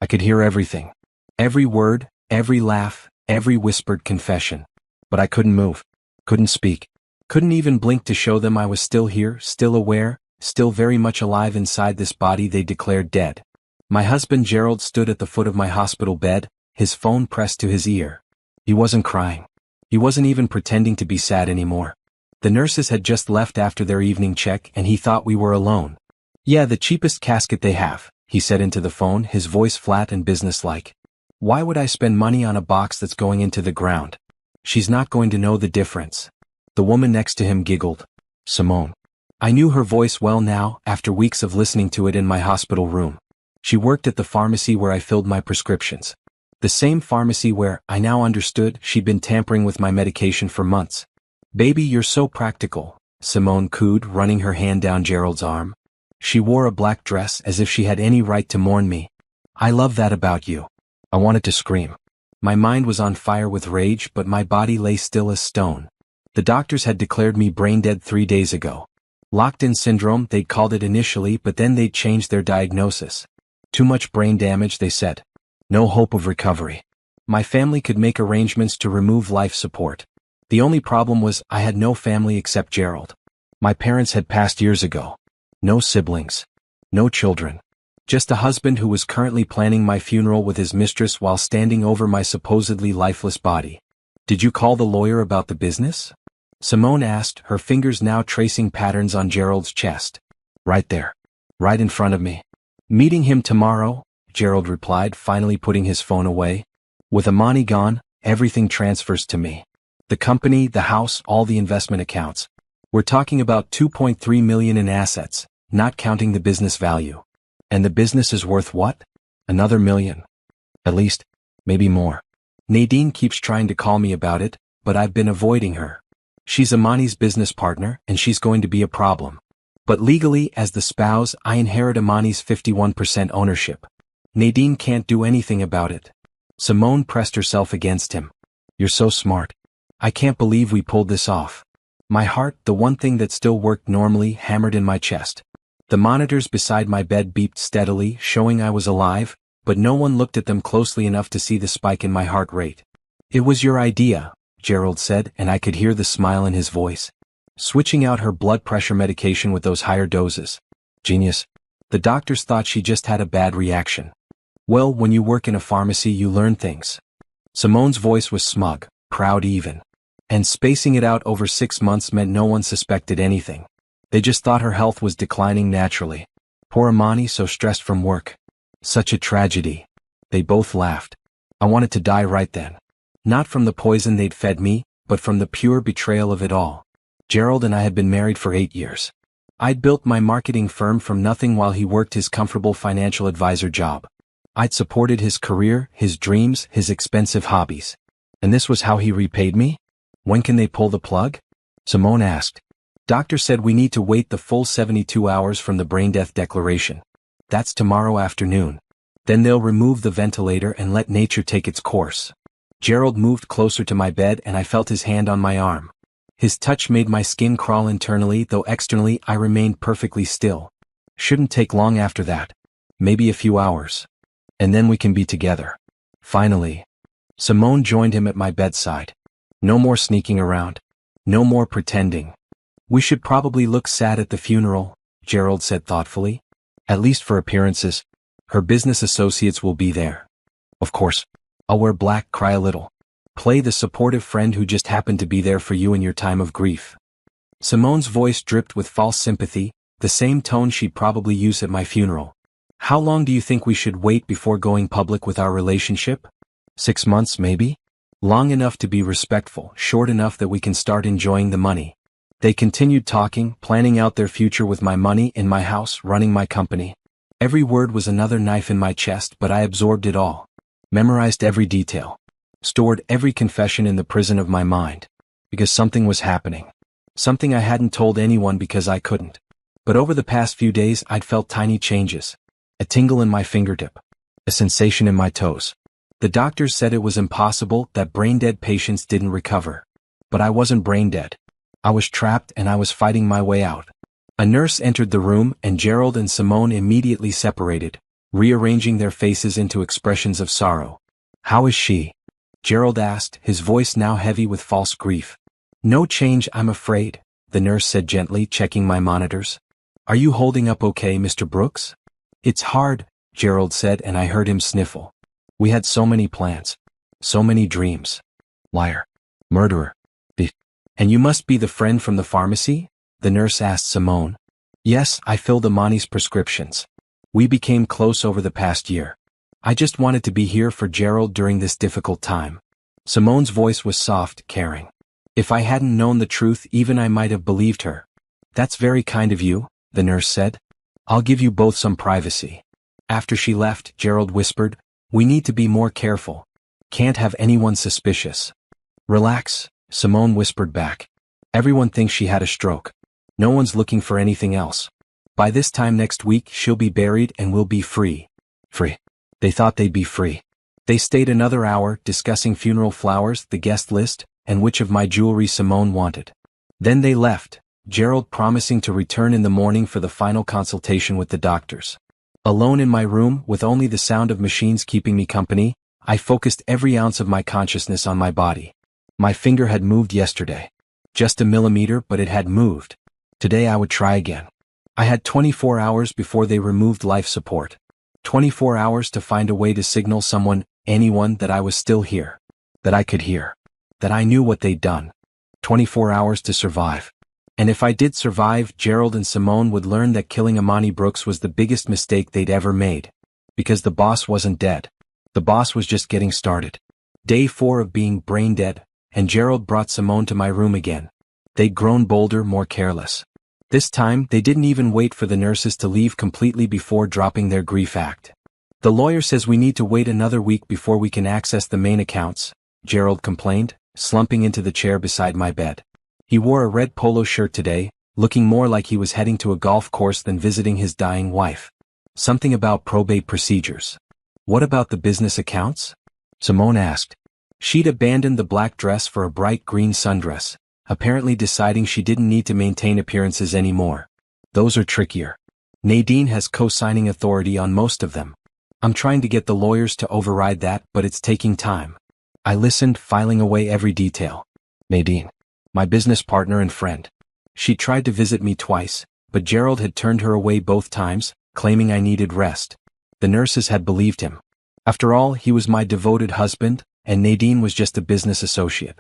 I could hear everything. Every word, every laugh, every whispered confession. But I couldn't move. Couldn't speak. Couldn't even blink to show them I was still here, still aware, still very much alive inside this body they declared dead. My husband Gerald stood at the foot of my hospital bed, his phone pressed to his ear. He wasn't crying. He wasn't even pretending to be sad anymore. The nurses had just left after their evening check and he thought we were alone. Yeah, the cheapest casket they have, he said into the phone, his voice flat and businesslike. Why would I spend money on a box that's going into the ground? She's not going to know the difference. The woman next to him giggled. Simone. I knew her voice well now, after weeks of listening to it in my hospital room. She worked at the pharmacy where I filled my prescriptions. The same pharmacy where, I now understood, she'd been tampering with my medication for months. Baby, you're so practical, Simone cooed, running her hand down Gerald's arm. She wore a black dress as if she had any right to mourn me. I love that about you. I wanted to scream. My mind was on fire with rage, but my body lay still as stone. The doctors had declared me brain dead 3 days ago. Locked-in syndrome, they'd called it initially, but then they'd changed their diagnosis. Too much brain damage, they said. No hope of recovery. My family could make arrangements to remove life support. The only problem was I had no family except Gerald. My parents had passed years ago. No siblings. No children. Just a husband who was currently planning my funeral with his mistress while standing over my supposedly lifeless body. Did you call the lawyer about the business? Simone asked, her fingers now tracing patterns on Gerald's chest. Right there. Right in front of me. Meeting him tomorrow, Gerald replied, finally putting his phone away. With Amani gone, everything transfers to me. The company, the house, all the investment accounts. We're talking about $2.3 million in assets, not counting the business value. And the business is worth what? Another $1 million. At least, maybe more. Nadine keeps trying to call me about it, but I've been avoiding her. She's Amani's business partner, and she's going to be a problem. But legally, as the spouse, I inherit Amani's 51% ownership. Nadine can't do anything about it. Simone pressed herself against him. You're so smart. I can't believe we pulled this off. My heart, the one thing that still worked normally, hammered in my chest. The monitors beside my bed beeped steadily, showing I was alive, but no one looked at them closely enough to see the spike in my heart rate. It was your idea, Gerald said, and I could hear the smile in his voice. Switching out her blood pressure medication with those higher doses. Genius. The doctors thought she just had a bad reaction. Well, when you work in a pharmacy you learn things. Simone's voice was smug, proud even. And spacing it out over 6 months meant no one suspected anything. They just thought her health was declining naturally. Poor Amani, so stressed from work. Such a tragedy. They both laughed. I wanted to die right then. Not from the poison they'd fed me, but from the pure betrayal of it all. Gerald and I had been married for 8 years. I'd built my marketing firm from nothing while he worked his comfortable financial advisor job. I'd supported his career, his dreams, his expensive hobbies. And this was how he repaid me? When can they pull the plug? Simone asked. Doctor said we need to wait the full 72 hours from the brain death declaration. That's tomorrow afternoon. Then they'll remove the ventilator and let nature take its course. Gerald moved closer to my bed and I felt his hand on my arm. His touch made my skin crawl internally, though externally I remained perfectly still. Shouldn't take long after that. Maybe a few hours. And then we can be together. Finally. Simone joined him at my bedside. No more sneaking around. No more pretending. We should probably look sad at the funeral, Gerald said thoughtfully. At least for appearances. Her business associates will be there. Of course. I'll wear black, cry a little. Play the supportive friend who just happened to be there for you in your time of grief. Simone's voice dripped with false sympathy, the same tone she'd probably use at my funeral. How long do you think we should wait before going public with our relationship? 6 months, maybe? Long enough to be respectful, short enough that we can start enjoying the money. They continued talking, planning out their future with my money in my house, running my company. Every word was another knife in my chest, but I absorbed it all. Memorized every detail. Stored every confession in the prison of my mind. Because something was happening. Something I hadn't told anyone because I couldn't. But over the past few days I'd felt tiny changes. A tingle in my fingertip. A sensation in my toes. The doctors said it was impossible, that brain-dead patients didn't recover. But I wasn't brain-dead. I was trapped and I was fighting my way out. A nurse entered the room and Gerald and Simone immediately separated, rearranging their faces into expressions of sorrow. "How is she?" Gerald asked, his voice now heavy with false grief. "No change, I'm afraid," the nurse said gently, checking my monitors. "Are you holding up okay, Mr. Brooks?" "It's hard," Gerald said, and I heard him sniffle. "We had so many plans. So many dreams. Liar. Murderer. And you must be the friend from the pharmacy?" the nurse asked Simone. "Yes, I filled Amani's prescriptions. We became close over the past year. I just wanted to be here for Gerald during this difficult time." Simone's voice was soft, caring. "If I hadn't known the truth, even I might have believed her." "That's very kind of you," the nurse said. "I'll give you both some privacy." After she left, Gerald whispered, "We need to be more careful. Can't have anyone suspicious." "Relax," Simone whispered back. "Everyone thinks she had a stroke. No one's looking for anything else. By this time next week, she'll be buried and we'll be free." Free. They thought they'd be free. They stayed another hour, discussing funeral flowers, the guest list, and which of my jewelry Simone wanted. Then they left, Gerald promising to return in the morning for the final consultation with the doctors. Alone in my room, with only the sound of machines keeping me company, I focused every ounce of my consciousness on my body. My finger had moved yesterday. Just a millimeter, but it had moved. Today I would try again. I had 24 hours before they removed life support. 24 hours to find a way to signal someone, anyone, that I was still here. That I could hear. That I knew what they'd done. 24 hours to survive. And if I did survive, Gerald and Simone would learn that killing Amani Brooks was the biggest mistake they'd ever made. Because the boss wasn't dead. The boss was just getting started. Day 4 of being brain dead, and Gerald brought Simone to my room again. They'd grown bolder, more careless. This time, they didn't even wait for the nurses to leave completely before dropping their grief act. "The lawyer says we need to wait another week before we can access the main accounts," Gerald complained, slumping into the chair beside my bed. He wore a red polo shirt today, looking more like he was heading to a golf course than visiting his dying wife. "Something about probate procedures." "What about the business accounts?" Simone asked. She'd abandoned the black dress for a bright green sundress, apparently deciding she didn't need to maintain appearances anymore. "Those are trickier. Nadine has co-signing authority on most of them. I'm trying to get the lawyers to override that, but it's taking time." I listened, filing away every detail. Nadine. My business partner and friend. She tried to visit me twice, but Gerald had turned her away both times, claiming I needed rest. The nurses had believed him. After all, he was my devoted husband, and Nadine was just a business associate.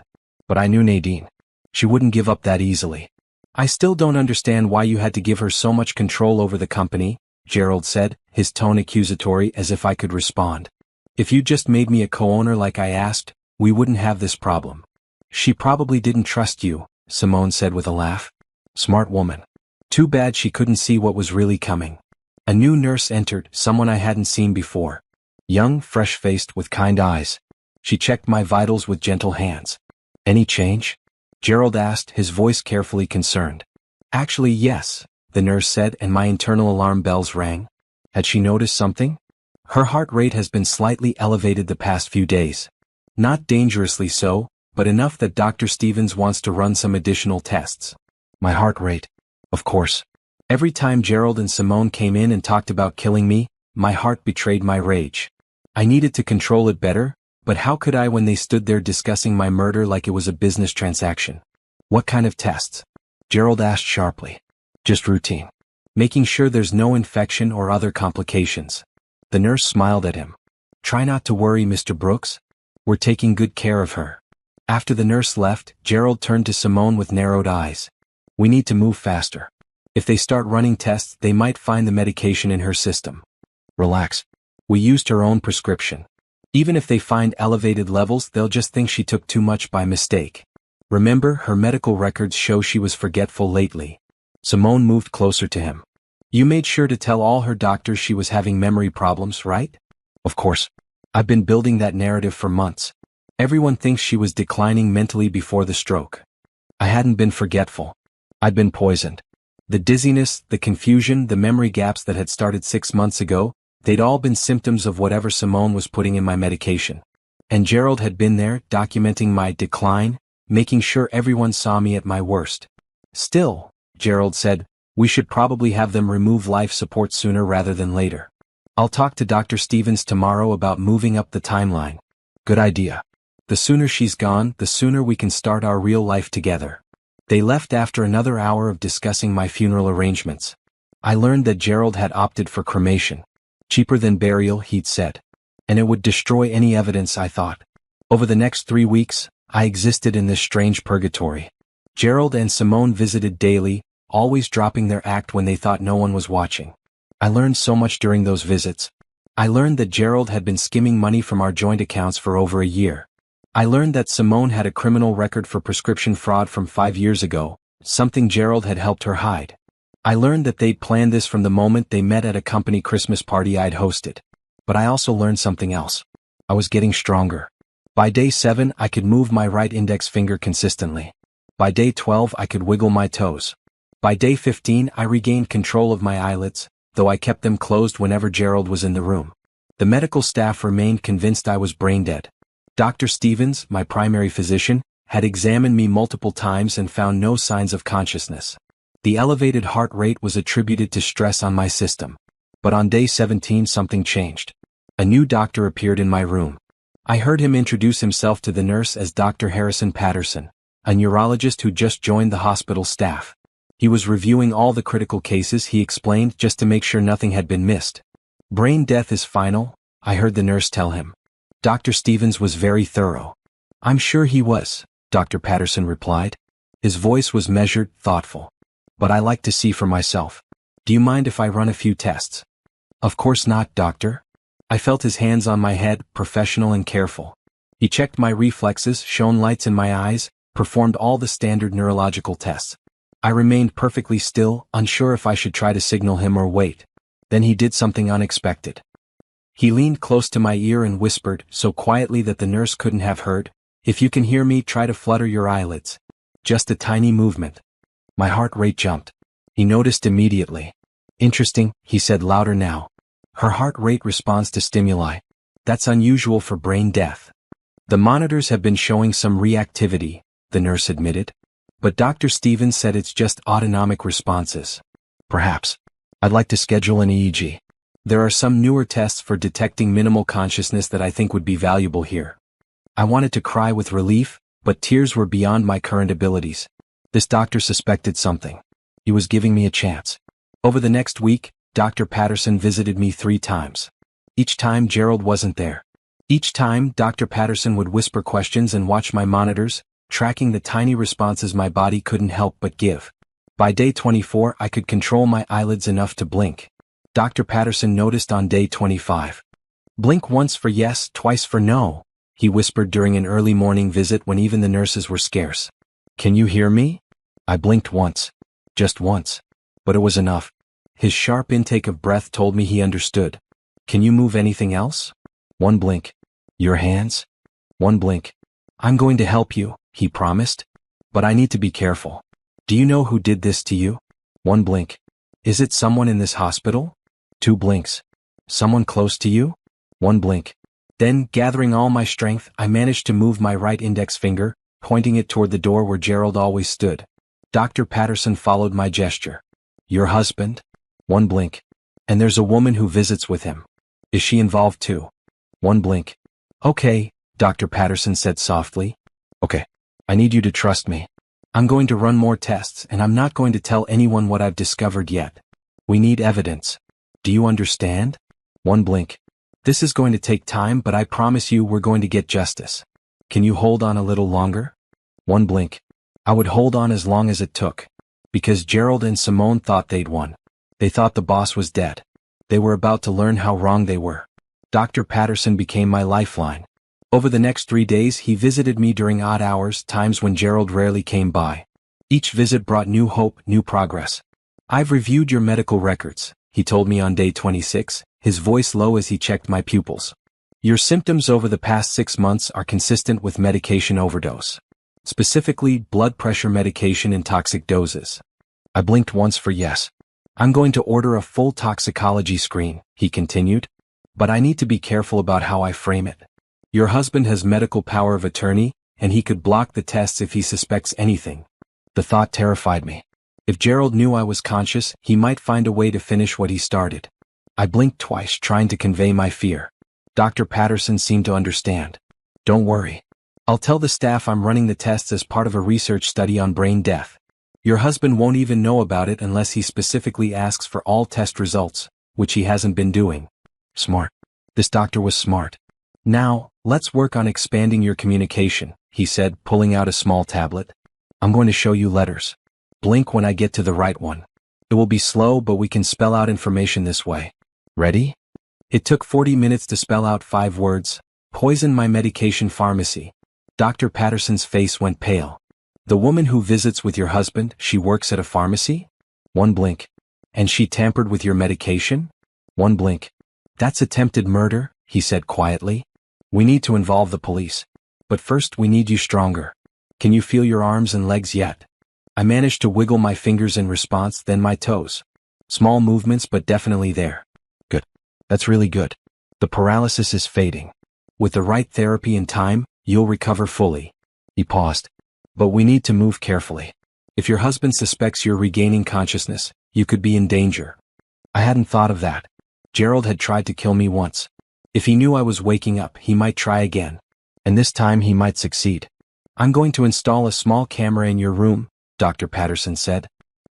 But I knew Nadine. She wouldn't give up that easily. "I still don't understand why you had to give her so much control over the company," Gerald said, his tone accusatory, as if I could respond. "If you just made me a co-owner like I asked, we wouldn't have this problem." "She probably didn't trust you," Simone said with a laugh. "Smart woman. Too bad she couldn't see what was really coming." A new nurse entered, someone I hadn't seen before. Young, fresh-faced, with kind eyes. She checked my vitals with gentle hands. "Any change?" Gerald asked, his voice carefully concerned. "Actually, yes," the nurse said, and my internal alarm bells rang. Had she noticed something? "Her heart rate has been slightly elevated the past few days. Not dangerously so, but enough that Dr. Stevens wants to run some additional tests." My heart rate. Of course. Every time Gerald and Simone came in and talked about killing me, my heart betrayed my rage. I needed to control it better, but how could I when they stood there discussing my murder like it was a business transaction? "What kind of tests?" Gerald asked sharply. "Just routine. Making sure there's no infection or other complications." The nurse smiled at him. "Try not to worry, Mr. Brooks. We're taking good care of her." After the nurse left, Gerald turned to Simone with narrowed eyes. "We need to move faster. If they start running tests, they might find the medication in her system." "Relax. We used her own prescription. Even if they find elevated levels, they'll just think she took too much by mistake. Remember, her medical records show she was forgetful lately." Simone moved closer to him. "You made sure to tell all her doctors she was having memory problems, right?" "Of course. I've been building that narrative for months. Everyone thinks she was declining mentally before the stroke. I hadn't been forgetful. I'd been poisoned. The dizziness, the confusion, the memory gaps that had started 6 months ago, they'd all been symptoms of whatever Simone was putting in my medication. And Gerald had been there, documenting my decline, making sure everyone saw me at my worst. "Still," Gerald said, "we should probably have them remove life support sooner rather than later." I'll talk to Dr. Stevens tomorrow about moving up the timeline. Good idea. The sooner she's gone, the sooner we can start our real life together. They left after another hour of discussing my funeral arrangements. I learned that Gerald had opted for cremation. Cheaper than burial, he'd said. And it would destroy any evidence, I thought. Over the next 3 weeks, I existed in this strange purgatory. Gerald and Simone visited daily, always dropping their act when they thought no one was watching. I learned so much during those visits. I learned that Gerald had been skimming money from our joint accounts for over a year. I learned that Simone had a criminal record for prescription fraud from 5 years ago, something Gerald had helped her hide. I learned that they'd planned this from the moment they met at a company Christmas party I'd hosted. But I also learned something else. I was getting stronger. By day 7, I could move my right index finger consistently. By day 12, I could wiggle my toes. By day 15, I regained control of my eyelids, though I kept them closed whenever Gerald was in the room. The medical staff remained convinced I was brain dead. Dr. Stevens, my primary physician, had examined me multiple times and found no signs of consciousness. The elevated heart rate was attributed to stress on my system. But on day 17 something changed. A new doctor appeared in my room. I heard him introduce himself to the nurse as Dr. Harrison Patterson, a neurologist who just joined the hospital staff. He was reviewing all the critical cases, he explained, just to make sure nothing had been missed. Brain death is final, I heard the nurse tell him. Dr. Stevens was very thorough. I'm sure he was, Dr. Patterson replied. His voice was measured, thoughtful. But I like to see for myself. Do you mind if I run a few tests? Of course not, doctor. I felt his hands on my head, professional and careful. He checked my reflexes, shone lights in my eyes, performed all the standard neurological tests. I remained perfectly still, unsure if I should try to signal him or wait. Then he did something unexpected. He leaned close to my ear and whispered, so quietly that the nurse couldn't have heard, "If you can hear me, try to flutter your eyelids." Just a tiny movement. My heart rate jumped. He noticed immediately. Interesting, he said louder now. Her heart rate responds to stimuli. That's unusual for brain death. The monitors have been showing some reactivity, the nurse admitted. But Dr. Stevens said it's just autonomic responses. Perhaps. I'd like to schedule an EEG. There are some newer tests for detecting minimal consciousness that I think would be valuable here. I wanted to cry with relief, but tears were beyond my current abilities. This doctor suspected something. He was giving me a chance. Over the next week, Dr. Patterson visited me 3 times. Each time Gerald wasn't there. Each time Dr. Patterson would whisper questions and watch my monitors, tracking the tiny responses my body couldn't help but give. By day 24, I could control my eyelids enough to blink. Dr. Patterson noticed on day 25. Blink once for yes, twice for no, he whispered during an early morning visit when even the nurses were scarce. Can you hear me? I blinked once. Just once. But it was enough. His sharp intake of breath told me he understood. Can you move anything else? 1 blink. Your hands? 1 blink. I'm going to help you, he promised. But I need to be careful. Do you know who did this to you? 1 blink. Is it someone in this hospital? 2 blinks. Someone close to you? 1 blink. Then, gathering all my strength, I managed to move my right index finger, pointing it toward the door where Gerald always stood. Dr. Patterson followed my gesture. Your husband? 1 blink. And there's a woman who visits with him. Is she involved too? 1 blink. Okay, Dr. Patterson said softly. Okay. I need you to trust me. I'm going to run more tests and I'm not going to tell anyone what I've discovered yet. We need evidence. Do you understand? 1 blink. This is going to take time, but I promise you we're going to get justice. Can you hold on a little longer? 1 blink. I would hold on as long as it took. Because Gerald and Simone thought they'd won. They thought the boss was dead. They were about to learn how wrong they were. Dr. Patterson became my lifeline. Over the next 3 days he visited me during odd hours, times when Gerald rarely came by. Each visit brought new hope, new progress. I've reviewed your medical records, he told me on day 26, his voice low as he checked my pupils. Your symptoms over the past 6 months are consistent with medication overdose. Specifically, blood pressure medication in toxic doses. I blinked once for yes. I'm going to order a full toxicology screen, he continued. But I need to be careful about how I frame it. Your husband has medical power of attorney, and he could block the tests if he suspects anything. The thought terrified me. If Gerald knew I was conscious, he might find a way to finish what he started. I blinked twice, trying to convey my fear. Dr. Patterson seemed to understand. Don't worry. I'll tell the staff I'm running the tests as part of a research study on brain death. Your husband won't even know about it unless he specifically asks for all test results, which he hasn't been doing. Smart. This doctor was smart. Now, let's work on expanding your communication, he said, pulling out a small tablet. I'm going to show you letters. Blink when I get to the right one. It will be slow, but we can spell out information this way. Ready? It took 40 minutes to spell out 5 words. Poison my medication pharmacy. Dr. Patterson's face went pale. The woman who visits with your husband, she works at a pharmacy? One blink. And she tampered with your medication? One blink. That's attempted murder, he said quietly. We need to involve the police. But first we need you stronger. Can you feel your arms and legs yet? I managed to wiggle my fingers in response, then my toes. Small movements, but definitely there. Good. That's really good. The paralysis is fading. With the right therapy and time, you'll recover fully. He paused. But we need to move carefully. If your husband suspects you're regaining consciousness, you could be in danger. I hadn't thought of that. Gerald had tried to kill me once. If he knew I was waking up, he might try again. And this time he might succeed. I'm going to install a small camera in your room, Dr. Patterson said.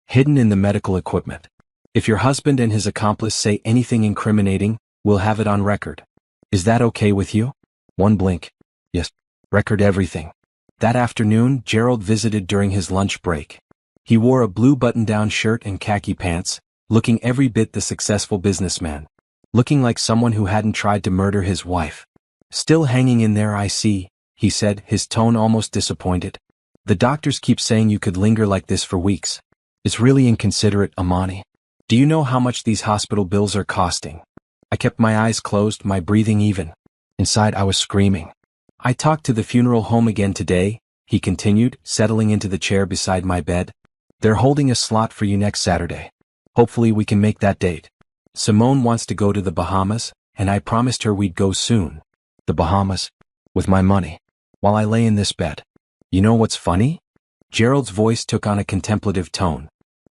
Hidden in the medical equipment. If your husband and his accomplice say anything incriminating, we'll have it on record. Is that okay with you? One blink. Yes. Record everything. That afternoon, Gerald visited during his lunch break. He wore a blue button-down shirt and khaki pants, looking every bit the successful businessman. Looking like someone who hadn't tried to murder his wife. Still hanging in there, I see, he said, his tone almost disappointed. The doctors keep saying you could linger like this for weeks. It's really inconsiderate, Amani. Do you know how much these hospital bills are costing? I kept my eyes closed, my breathing even. Inside I was screaming. I talked to the funeral home again today, he continued, settling into the chair beside my bed. They're holding a slot for you next Saturday. Hopefully we can make that date. Simone wants to go to the Bahamas, and I promised her we'd go soon. The Bahamas? With my money. While I lay in this bed. You know what's funny? Gerald's voice took on a contemplative tone.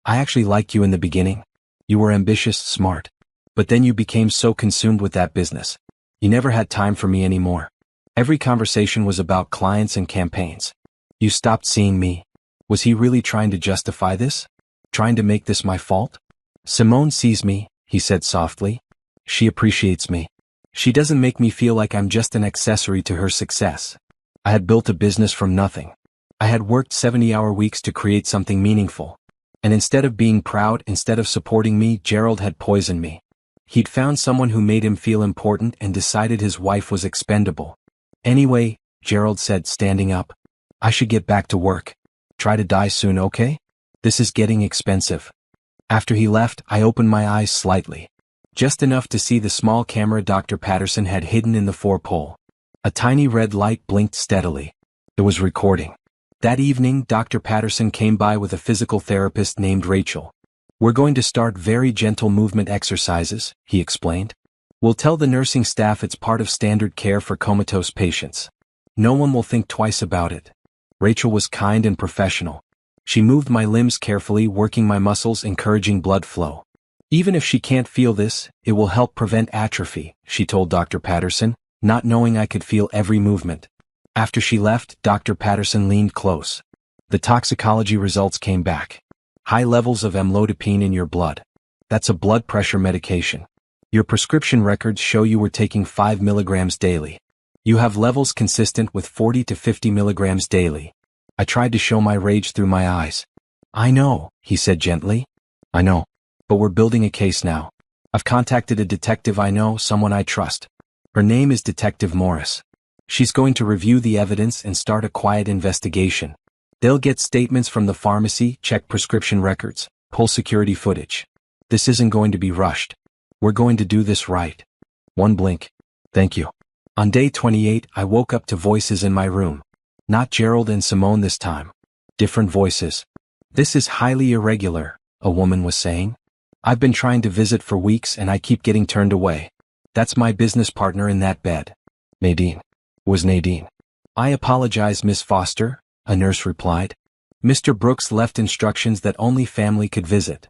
I actually liked you in the beginning. You were ambitious, smart. But then you became so consumed with that business. You never had time for me anymore. Every conversation was about clients and campaigns. You stopped seeing me. Was he really trying to justify this? Trying to make this my fault? Simone sees me, he said softly. She appreciates me. She doesn't make me feel like I'm just an accessory to her success. I had built a business from nothing. I had worked 70-hour weeks to create something meaningful. And instead of being proud, instead of supporting me, Gerald had poisoned me. He'd found someone who made him feel important and decided his wife was expendable. Anyway, Gerald said, standing up. I should get back to work. Try to die soon, okay? This is getting expensive. After he left, I opened my eyes slightly. Just enough to see the small camera Dr. Patterson had hidden in the four-pole. A tiny red light blinked steadily. It was recording. That evening, Dr. Patterson came by with a physical therapist named Rachel. We're going to start very gentle movement exercises, he explained. We'll tell the nursing staff it's part of standard care for comatose patients. No one will think twice about it. Rachel was kind and professional. She moved my limbs carefully, working my muscles, encouraging blood flow. Even if she can't feel this, it will help prevent atrophy, she told Dr. Patterson, not knowing I could feel every movement. After she left, Dr. Patterson leaned close. The toxicology results came back. High levels of amlodipine in your blood. That's a blood pressure medication. Your prescription records show you were taking 5 milligrams daily. You have levels consistent with 40 to 50 milligrams daily. I tried to show my rage through my eyes. I know, he said gently. I know. But we're building a case now. I've contacted a detective I know, someone I trust. Her name is Detective Morris. She's going to review the evidence and start a quiet investigation. They'll get statements from the pharmacy, check prescription records, pull security footage. This isn't going to be rushed. We're going to do this right. One blink. Thank you. On day 28, I woke up to voices in my room. Not Gerald and Simone this time. Different voices. This is highly irregular, a woman was saying. I've been trying to visit for weeks and I keep getting turned away. That's my business partner in that bed. Nadine. Was Nadine. I apologize, Miss Foster, a nurse replied. Mr. Brooks left instructions that only family could visit.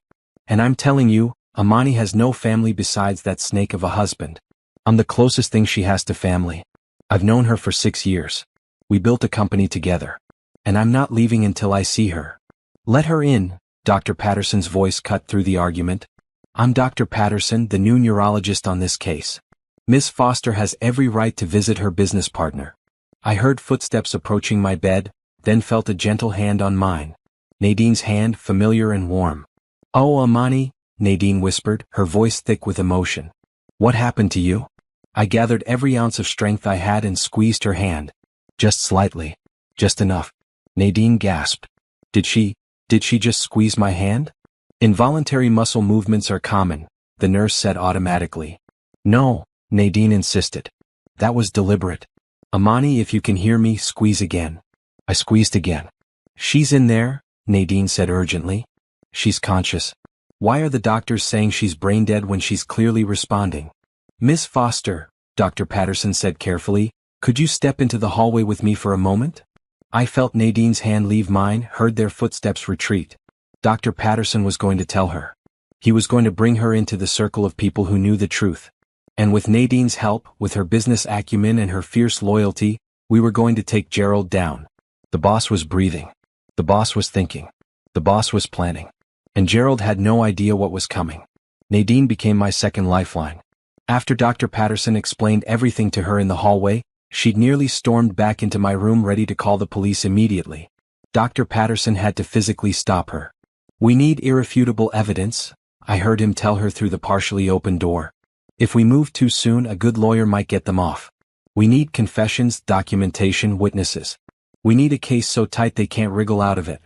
And I'm telling you, Amani has no family besides that snake of a husband. I'm the closest thing she has to family. I've known her for 6 years. We built a company together. And I'm not leaving until I see her. Let her in, Dr. Patterson's voice cut through the argument. I'm Dr. Patterson, the new neurologist on this case. Miss Foster has every right to visit her business partner. I heard footsteps approaching my bed, then felt a gentle hand on mine. Nadine's hand, familiar and warm. Oh, Amani, Nadine whispered, her voice thick with emotion. What happened to you? I gathered every ounce of strength I had and squeezed her hand. Just slightly. Just enough. Nadine gasped. Did she just squeeze my hand? Involuntary muscle movements are common, the nurse said automatically. No, Nadine insisted. That was deliberate. Amani, if you can hear me, squeeze again. I squeezed again. She's in there, Nadine said urgently. She's conscious. Why are the doctors saying she's brain dead when she's clearly responding? Miss Foster, Dr. Patterson said carefully, could you step into the hallway with me for a moment? I felt Nadine's hand leave mine, heard their footsteps retreat. Dr. Patterson was going to tell her. He was going to bring her into the circle of people who knew the truth. And with Nadine's help, with her business acumen and her fierce loyalty, we were going to take Gerald down. The boss was breathing. The boss was thinking. The boss was planning. And Gerald had no idea what was coming. Nadine became my second lifeline. After Dr. Patterson explained everything to her in the hallway, she'd nearly stormed back into my room ready to call the police immediately. Dr. Patterson had to physically stop her. We need irrefutable evidence, I heard him tell her through the partially open door. If we move too soon, a good lawyer might get them off. We need confessions, documentation, witnesses. We need a case so tight they can't wriggle out of it.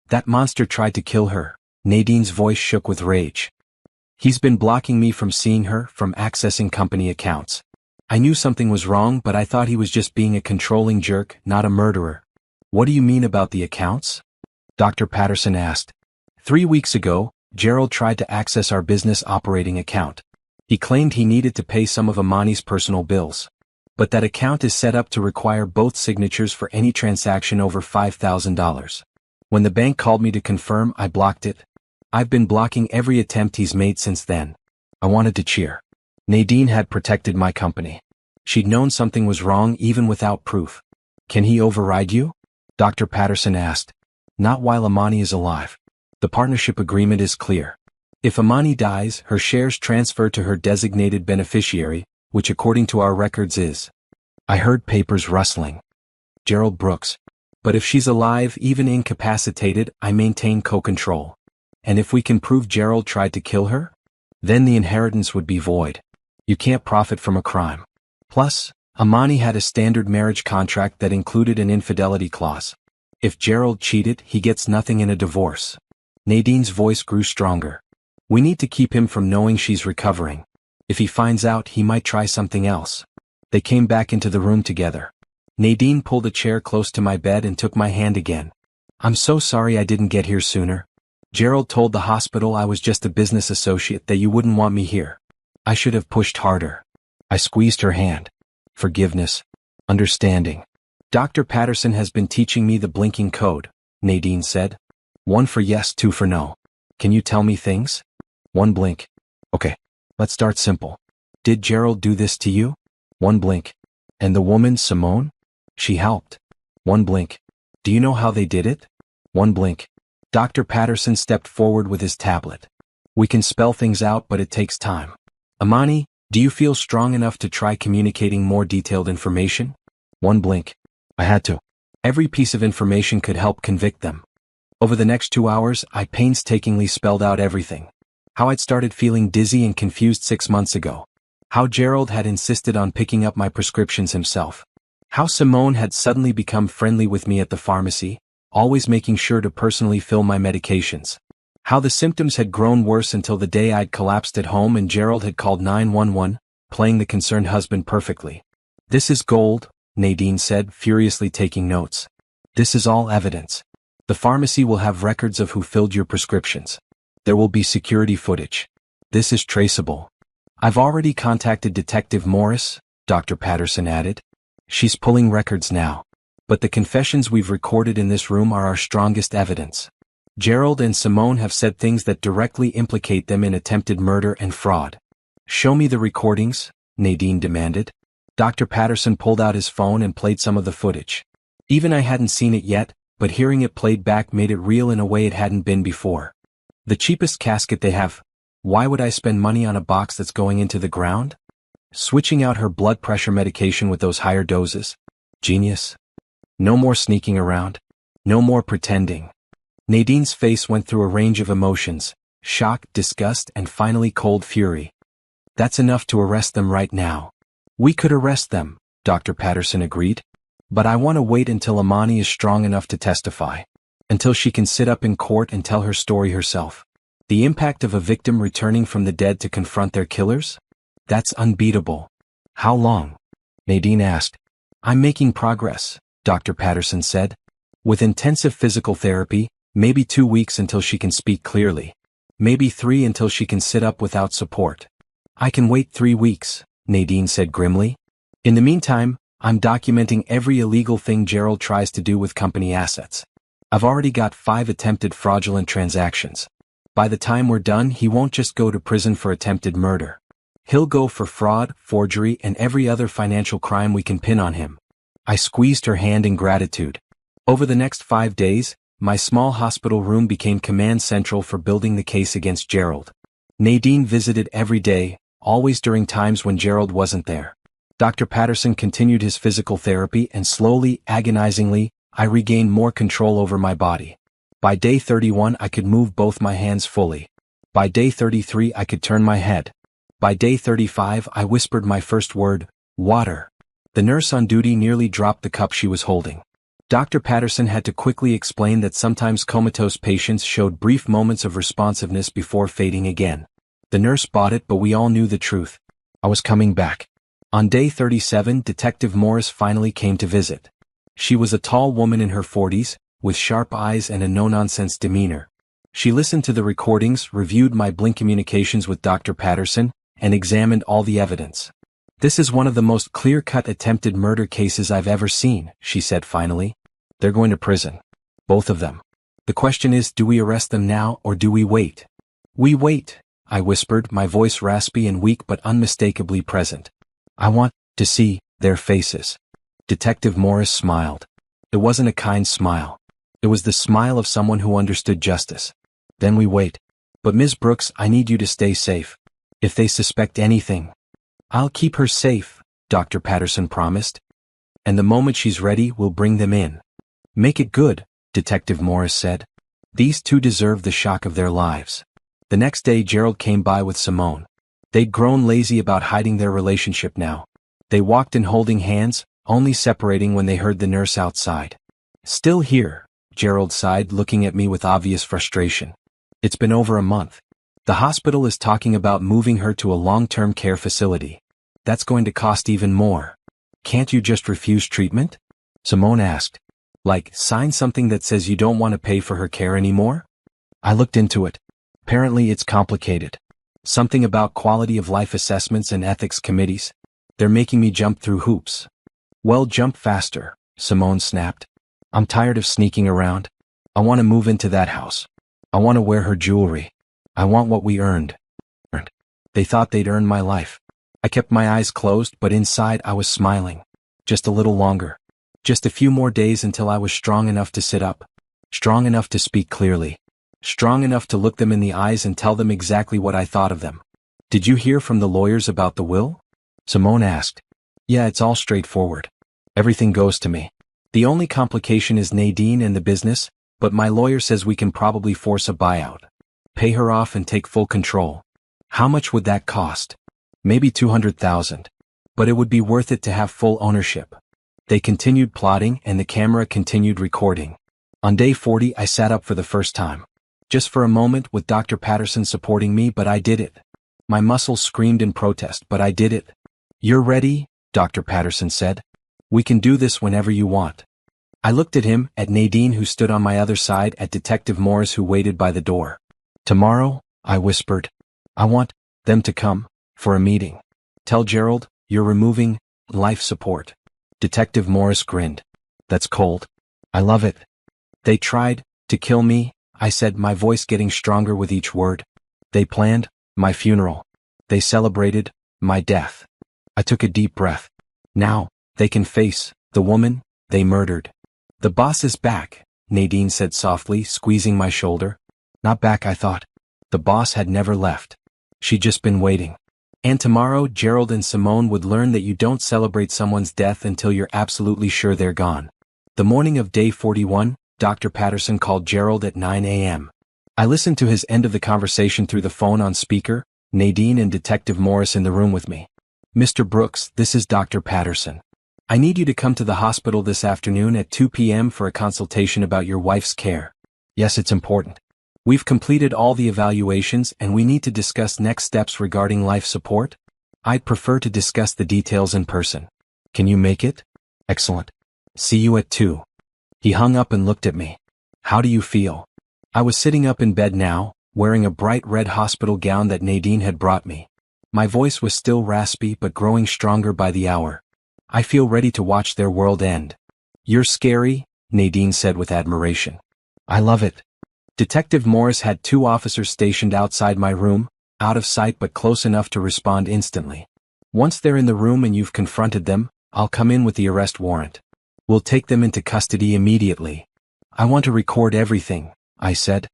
That monster tried to kill her. Nadine's voice shook with rage. He's been blocking me from seeing her, from accessing company accounts. I knew something was wrong, but I thought he was just being a controlling jerk, not a murderer. What do you mean about the accounts? Dr. Patterson asked. 3 weeks ago, Gerald tried to access our business operating account. He claimed he needed to pay some of Amani's personal bills. But that account is set up to require both signatures for any transaction over $5,000. When the bank called me to confirm, I blocked it. I've been blocking every attempt he's made since then. I wanted to cheer. Nadine had protected my company. She'd known something was wrong even without proof. Can he override you? Dr. Patterson asked. Not while Amani is alive. The partnership agreement is clear. If Amani dies, her shares transfer to her designated beneficiary, which according to our records is. I heard papers rustling. Gerald Brooks. But if she's alive, even incapacitated, I maintain co-control. And if we can prove Gerald tried to kill her? Then the inheritance would be void. You can't profit from a crime. Plus, Amani had a standard marriage contract that included an infidelity clause. If Gerald cheated, he gets nothing in a divorce. Nadine's voice grew stronger. We need to keep him from knowing she's recovering. If he finds out, he might try something else. They came back into the room together. Nadine pulled a chair close to my bed and took my hand again. I'm so sorry I didn't get here sooner. Gerald told the hospital I was just a business associate, that you wouldn't want me here. I should have pushed harder. I squeezed her hand. Forgiveness. Understanding. Dr. Patterson has been teaching me the blinking code, Nadine said. 1 for yes, 2 for no. Can you tell me things? 1 blink. Okay, let's start simple. Did Gerald do this to you? 1 blink. And the woman, Simone? She helped. 1 blink. Do you know how they did it? 1 blink. Dr. Patterson stepped forward with his tablet. We can spell things out, but it takes time. Amani, do you feel strong enough to try communicating more detailed information? 1 blink. I had to. Every piece of information could help convict them. Over the next 2 hours, I painstakingly spelled out everything. How I'd started feeling dizzy and confused 6 months ago. How Gerald had insisted on picking up my prescriptions himself. How Simone had suddenly become friendly with me at the pharmacy, always making sure to personally fill my medications. How the symptoms had grown worse until the day I'd collapsed at home and Gerald had called 911, playing the concerned husband perfectly. This is gold, Nadine said, furiously taking notes. This is all evidence. The pharmacy will have records of who filled your prescriptions. There will be security footage. This is traceable. I've already contacted Detective Morris, Dr. Patterson added. She's pulling records now. But the confessions we've recorded in this room are our strongest evidence. Gerald and Simone have said things that directly implicate them in attempted murder and fraud. Show me the recordings, Nadine demanded. Dr. Patterson pulled out his phone and played some of the footage. Even I hadn't seen it yet, but hearing it played back made it real in a way it hadn't been before. The cheapest casket they have. Why would I spend money on a box that's going into the ground? Switching out her blood pressure medication with those higher doses. Genius. No more sneaking around. No more pretending. Nadine's face went through a range of emotions: shock, disgust, and finally cold fury. That's enough to arrest them right now. We could arrest them, Dr. Patterson agreed. But I want to wait until Amani is strong enough to testify. Until she can sit up in court and tell her story herself. The impact of a victim returning from the dead to confront their killers? That's unbeatable. How long? Nadine asked. I'm making progress, Dr. Patterson said. With intensive physical therapy, maybe 2 weeks until she can speak clearly. Maybe 3 until she can sit up without support. I can wait 3 weeks, Nadine said grimly. In the meantime, I'm documenting every illegal thing Gerald tries to do with company assets. I've already got 5 attempted fraudulent transactions. By the time we're done, he won't just go to prison for attempted murder. He'll go for fraud, forgery, and every other financial crime we can pin on him. I squeezed her hand in gratitude. Over the next 5 days, my small hospital room became command central for building the case against Gerald. Nadine visited every day, always during times when Gerald wasn't there. Dr. Patterson continued his physical therapy, and slowly, agonizingly, I regained more control over my body. By day 31 I could move both my hands fully. By day 33 I could turn my head. By day 35 I whispered my first word, water. The nurse on duty nearly dropped the cup she was holding. Dr. Patterson had to quickly explain that sometimes comatose patients showed brief moments of responsiveness before fading again. The nurse bought it, but we all knew the truth. I was coming back. On day 37, Detective Morris finally came to visit. She was a tall woman in her 40s, with sharp eyes and a no-nonsense demeanor. She listened to the recordings, reviewed my Blink communications with Dr. Patterson, and examined all the evidence. This is one of the most clear-cut attempted murder cases I've ever seen, she said finally. They're going to prison. Both of them. The question is, do we arrest them now or do we wait? We wait, I whispered, my voice raspy and weak but unmistakably present. I want to see their faces. Detective Morris smiled. It wasn't a kind smile. It was the smile of someone who understood justice. Then we wait. But Ms. Brooks, I need you to stay safe. If they suspect anything, I'll keep her safe, Dr. Patterson promised. And the moment she's ready, we'll bring them in. Make it good, Detective Morris said. These two deserve the shock of their lives. The next day Gerald came by with Simone. They'd grown lazy about hiding their relationship now. They walked in holding hands, only separating when they heard the nurse outside. Still here, Gerald sighed, looking at me with obvious frustration. It's been over a month. The hospital is talking about moving her to a long-term care facility. That's going to cost even more. Can't you just refuse treatment? Simone asked. Like, sign something that says you don't want to pay for her care anymore? I looked into it. Apparently it's complicated. Something about quality of life assessments and ethics committees. They're making me jump through hoops. Well, jump faster, Simone snapped. I'm tired of sneaking around. I want to move into that house. I want to wear her jewelry. I want what we earned. They thought they'd earned my life. I kept my eyes closed, but inside I was smiling. Just a little longer. Just a few more days until I was strong enough to sit up. Strong enough to speak clearly. Strong enough to look them in the eyes and tell them exactly what I thought of them. Did you hear from the lawyers about the will? Simone asked. Yeah, it's all straightforward. Everything goes to me. The only complication is Nadine and the business, but my lawyer says we can probably force a buyout. Pay her off and take full control. How much would that cost? Maybe $200,000. But it would be worth it to have full ownership. They continued plotting and the camera continued recording. On day 40 I sat up for the first time. Just for a moment with Dr. Patterson supporting me, but I did it. My muscles screamed in protest, but I did it. You're ready, Dr. Patterson said. We can do this whenever you want. I looked at him, at Nadine who stood on my other side, at Detective Morris who waited by the door. Tomorrow, I whispered. I want them to come for a meeting. Tell Gerald, you're removing life support. Detective Morris grinned. That's cold. I love it. They tried to kill me, I said, my voice getting stronger with each word. They planned my funeral. They celebrated my death. I took a deep breath. Now, they can face the woman they murdered. The boss is back, Nadine said softly, squeezing my shoulder. Not back, I thought. The boss had never left. She'd just been waiting. And tomorrow, Gerald and Simone would learn that you don't celebrate someone's death until you're absolutely sure they're gone. The morning of day 41, Dr. Patterson called Gerald at 9 a.m. I listened to his end of the conversation through the phone on speaker, Nadine and Detective Morris in the room with me. Mr. Brooks, this is Dr. Patterson. I need you to come to the hospital this afternoon at 2 p.m. for a consultation about your wife's care. Yes, it's important. We've completed all the evaluations and we need to discuss next steps regarding life support. I'd prefer to discuss the details in person. Can you make it? Excellent. See you at 2. He hung up and looked at me. How do you feel? I was sitting up in bed now, wearing a bright red hospital gown that Nadine had brought me. My voice was still raspy but growing stronger by the hour. I feel ready to watch their world end. You're scary, Nadine said with admiration. I love it. Detective Morris had 2 officers stationed outside my room, out of sight but close enough to respond instantly. Once they're in the room and you've confronted them, I'll come in with the arrest warrant. We'll take them into custody immediately. I want to record everything, I said.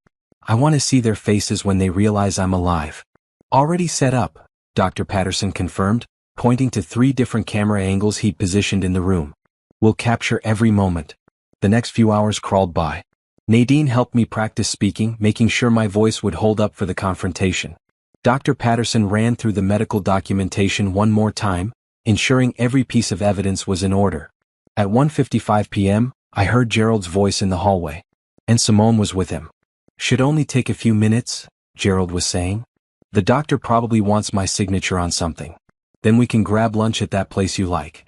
I want to see their faces when they realize I'm alive. Already set up, Dr. Patterson confirmed, pointing to 3 different camera angles he'd positioned in the room. We'll capture every moment. The next few hours crawled by. Nadine helped me practice speaking, making sure my voice would hold up for the confrontation. Dr. Patterson ran through the medical documentation one more time, ensuring every piece of evidence was in order. At 1:55 p.m., I heard Gerald's voice in the hallway. And Simone was with him. Should only take a few minutes, Gerald was saying. The doctor probably wants my signature on something. Then we can grab lunch at that place you like.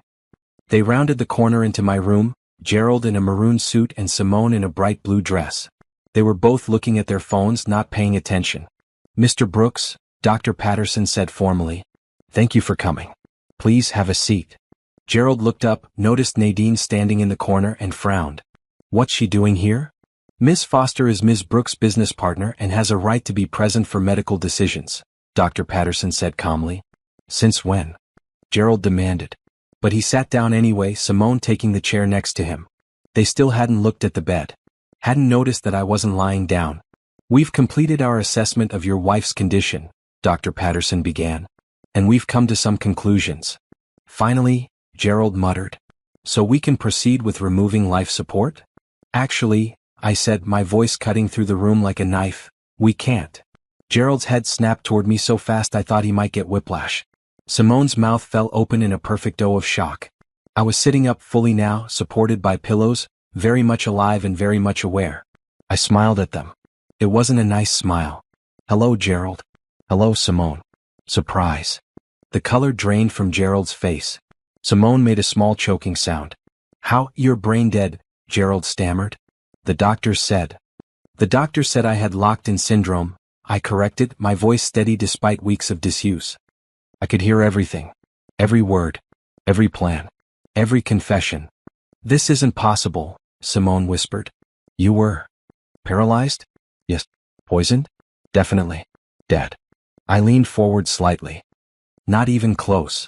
They rounded the corner into my room, Gerald in a maroon suit and Simone in a bright blue dress. They were both looking at their phones, not paying attention. Mr. Brooks, Dr. Patterson said formally. Thank you for coming. Please have a seat. Gerald looked up, noticed Nadine standing in the corner and frowned. What's she doing here? Miss Foster is Ms. Brooks' business partner and has a right to be present for medical decisions, Dr. Patterson said calmly. Since when? Gerald demanded. But he sat down anyway, Simone taking the chair next to him. They still hadn't looked at the bed. Hadn't noticed that I wasn't lying down. We've completed our assessment of your wife's condition, Dr. Patterson began. And we've come to some conclusions. Finally, Gerald muttered. So we can proceed with removing life support? Actually, I said, my voice cutting through the room like a knife, we can't. Gerald's head snapped toward me so fast I thought he might get whiplash. Simone's mouth fell open in a perfect O of shock. I was sitting up fully now, supported by pillows, very much alive and very much aware. I smiled at them. It wasn't a nice smile. Hello, Gerald. Hello, Simone. Surprise. The color drained from Gerald's face. Simone made a small choking sound. How, you're brain dead, Gerald stammered. The doctor said. The doctor said I had locked-in syndrome, I corrected, my voice steady despite weeks of disuse. I could hear everything. Every word. Every plan. Every confession. This isn't possible, Simone whispered. You were paralyzed? Yes. Poisoned? Definitely. Dead. I leaned forward slightly. Not even close.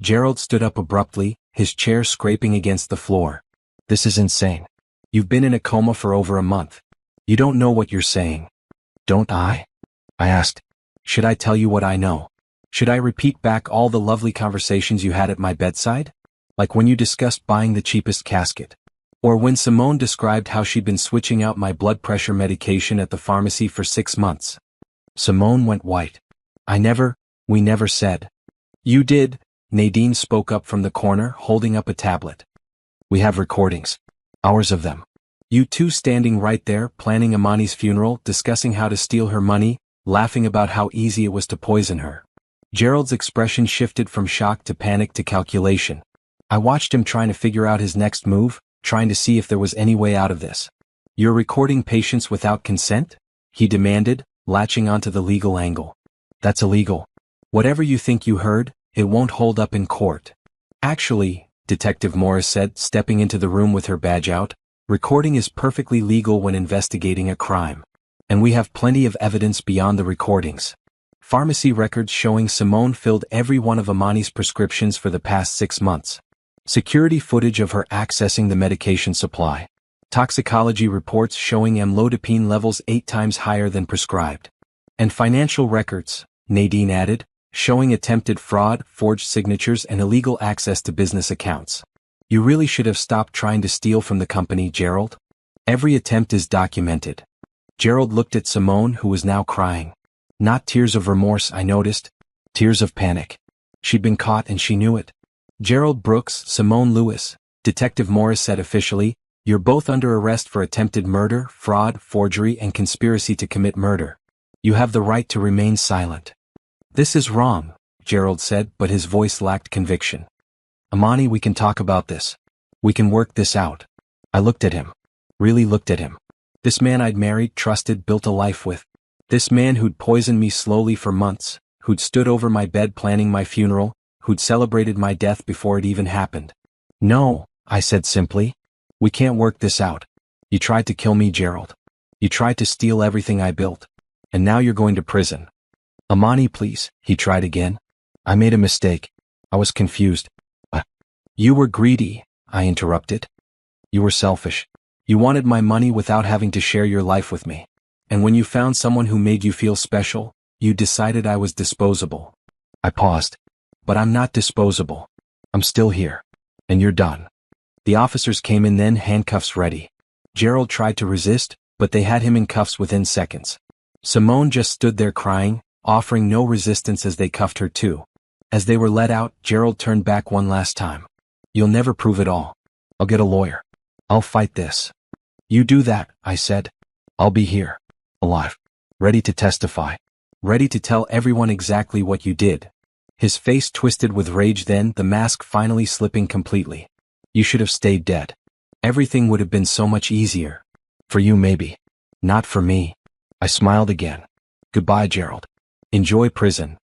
Gerald stood up abruptly, his chair scraping against the floor. This is insane. You've been in a coma for over a month. You don't know what you're saying. Don't I? I asked. Should I tell you what I know? Should I repeat back all the lovely conversations you had at my bedside? Like when you discussed buying the cheapest casket. Or when Simone described how she'd been switching out my blood pressure medication at the pharmacy for 6 months. Simone went white. We never said. You did, Nadine spoke up from the corner, holding up a tablet. We have recordings. Hours of them. You two standing right there, planning Amani's funeral, discussing how to steal her money, laughing about how easy it was to poison her. Gerald's expression shifted from shock to panic to calculation. I watched him trying to figure out his next move, trying to see if there was any way out of this. You're recording patients without consent? He demanded, latching onto the legal angle. That's illegal. Whatever you think you heard, it won't hold up in court. Actually, Detective Morris said, stepping into the room with her badge out, recording is perfectly legal when investigating a crime. And we have plenty of evidence beyond the recordings. Pharmacy records showing Simone filled every one of Amani's prescriptions for the past 6 months. Security footage of her accessing the medication supply. Toxicology reports showing amlodipine levels 8 times higher than prescribed. And financial records, Nadine added, showing attempted fraud, forged signatures and illegal access to business accounts. You really should have stopped trying to steal from the company, Gerald. Every attempt is documented. Gerald looked at Simone, who was now crying. Not tears of remorse, I noticed. Tears of panic. She'd been caught and she knew it. Gerald Brooks, Simone Lewis, Detective Morris said officially, you're both under arrest for attempted murder, fraud, forgery and conspiracy to commit murder. You have the right to remain silent. This is wrong, Gerald said, but his voice lacked conviction. Amani, we can talk about this. We can work this out. I looked at him. Really looked at him. This man I'd married, trusted, built a life with. This man who'd poisoned me slowly for months, who'd stood over my bed planning my funeral, who'd celebrated my death before it even happened. No, I said simply. We can't work this out. You tried to kill me, Gerald. You tried to steal everything I built. And now you're going to prison. Amani, please, he tried again. I made a mistake. I was confused. You were greedy, I interrupted. You were selfish. You wanted my money without having to share your life with me. And when you found someone who made you feel special, you decided I was disposable. I paused. But I'm not disposable. I'm still here. And you're done. The officers came in then, handcuffs ready. Gerald tried to resist, but they had him in cuffs within seconds. Simone just stood there crying, offering no resistance as they cuffed her too. As they were let out, Gerald turned back one last time. You'll never prove it all. I'll get a lawyer. I'll fight this. You do that, I said. I'll be here. Alive. Ready to testify. Ready to tell everyone exactly what you did. His face twisted with rage then, the mask finally slipping completely. You should have stayed dead. Everything would have been so much easier. For you maybe. Not for me. I smiled again. Goodbye, Gerald. Enjoy prison.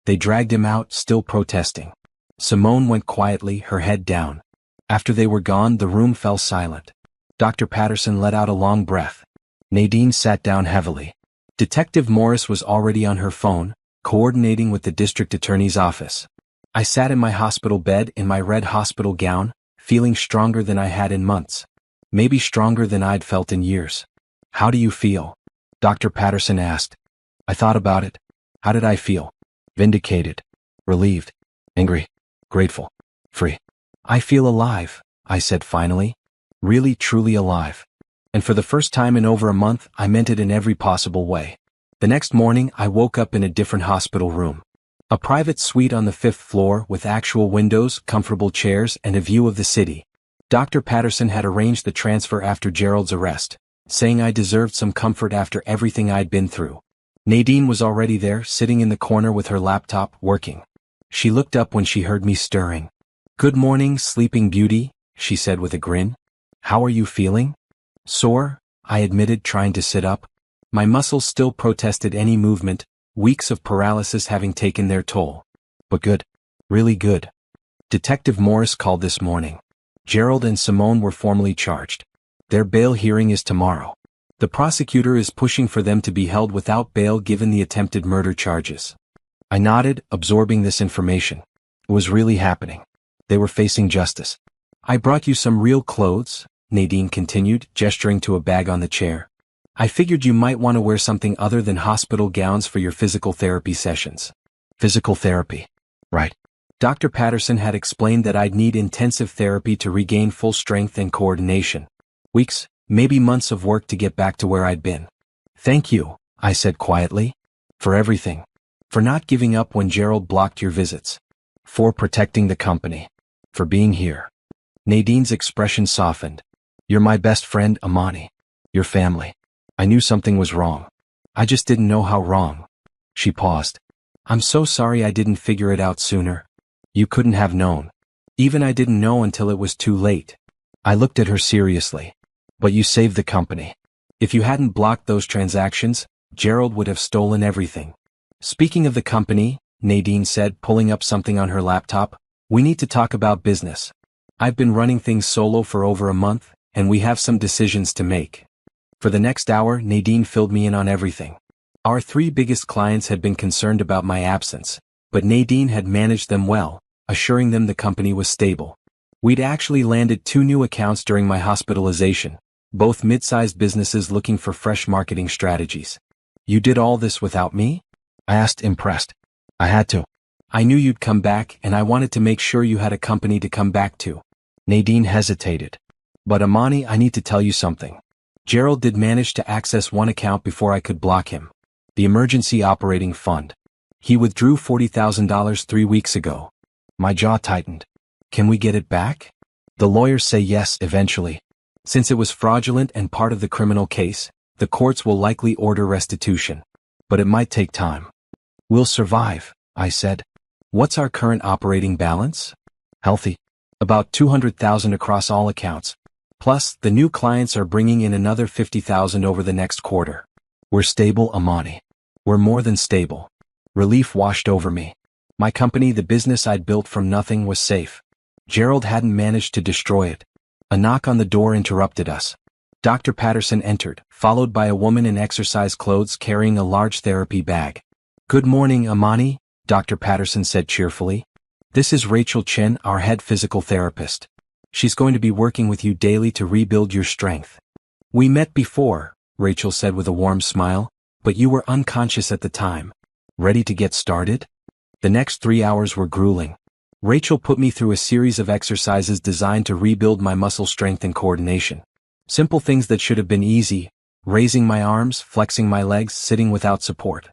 They dragged him out, still protesting. Simone went quietly, her head down. After they were gone, the room fell silent. Dr. Patterson let out a long breath. Nadine sat down heavily. Detective Morris was already on her phone, coordinating with the district attorney's office. I sat in my hospital bed in my red hospital gown, feeling stronger than I had in months. Maybe stronger than I'd felt in years. How do you feel? Dr. Patterson asked. I thought about it. How did I feel? Vindicated. Relieved. Angry. Grateful. Free. I feel alive, I said finally. Really, truly alive. And for the first time in over a month, I meant it in every possible way. The next morning, I woke up in a different hospital room. A private suite on the 5th floor with actual windows, comfortable chairs, and a view of the city. Dr. Patterson had arranged the transfer after Gerald's arrest, saying I deserved some comfort after everything I'd been through. Nadine was already there, sitting in the corner with her laptop, working. She looked up when she heard me stirring. Good morning, Sleeping Beauty, she said with a grin. How are you feeling? Sore, I admitted, trying to sit up. My muscles still protested any movement, weeks of paralysis having taken their toll. But good. Really good. Detective Morris called this morning. Gerald and Simone were formally charged. Their bail hearing is tomorrow. The prosecutor is pushing for them to be held without bail given the attempted murder charges. I nodded, absorbing this information. It was really happening. They were facing justice. I brought you some real clothes, Nadine continued, gesturing to a bag on the chair. I figured you might want to wear something other than hospital gowns for your physical therapy sessions. Physical therapy. Right. Dr. Patterson had explained that I'd need intensive therapy to regain full strength and coordination. Weeks, maybe months of work to get back to where I'd been. Thank you, I said quietly. For everything. For not giving up when Gerald blocked your visits. For protecting the company. For being here. Nadine's expression softened. You're my best friend, Amani. Your family. I knew something was wrong. I just didn't know how wrong. She paused. I'm so sorry I didn't figure it out sooner. You couldn't have known. Even I didn't know until it was too late. I looked at her seriously. But you saved the company. If you hadn't blocked those transactions, Gerald would have stolen everything. Speaking of the company, Nadine said, pulling up something on her laptop, we need to talk about business. I've been running things solo for over a month, and we have some decisions to make. For the next hour, Nadine filled me in on everything. Our 3 biggest clients had been concerned about my absence, but Nadine had managed them well, assuring them the company was stable. We'd actually landed 2 new accounts during my hospitalization, both mid-sized businesses looking for fresh marketing strategies. You did all this without me? I asked, impressed. I had to. I knew you'd come back, and I wanted to make sure you had a company to come back to. Nadine hesitated. But Amani, I need to tell you something. Gerald did manage to access one account before I could block him. The Emergency Operating Fund. He withdrew $40,000 3 weeks ago. My jaw tightened. Can we get it back? The lawyers say yes, eventually. Since it was fraudulent and part of the criminal case, the courts will likely order restitution. But it might take time. We'll survive, I said. What's our current operating balance? Healthy. About $200,000 across all accounts. Plus, the new clients are bringing in another $50,000 over the next quarter. We're stable, Amani. We're more than stable. Relief washed over me. My company, the business I'd built from nothing, was safe. Gerald hadn't managed to destroy it. A knock on the door interrupted us. Dr. Patterson entered, followed by a woman in exercise clothes carrying a large therapy bag. Good morning, Amani, Dr. Patterson said cheerfully. This is Rachel Chen, our head physical therapist. She's going to be working with you daily to rebuild your strength. We met before, Rachel said with a warm smile, but you were unconscious at the time. Ready to get started? The next 3 hours were grueling. Rachel put me through a series of exercises designed to rebuild my muscle strength and coordination. Simple things that should have been easy: raising my arms, flexing my legs, sitting without support.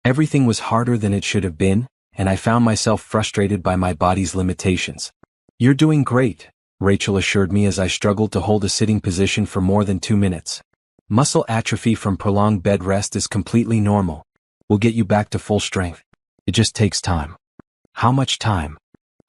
Everything was harder than it should have been, and I found myself frustrated by my body's limitations. You're doing great, Rachel assured me as I struggled to hold a sitting position for more than 2 minutes. Muscle atrophy from prolonged bed rest is completely normal. We'll get you back to full strength. It just takes time. How much time?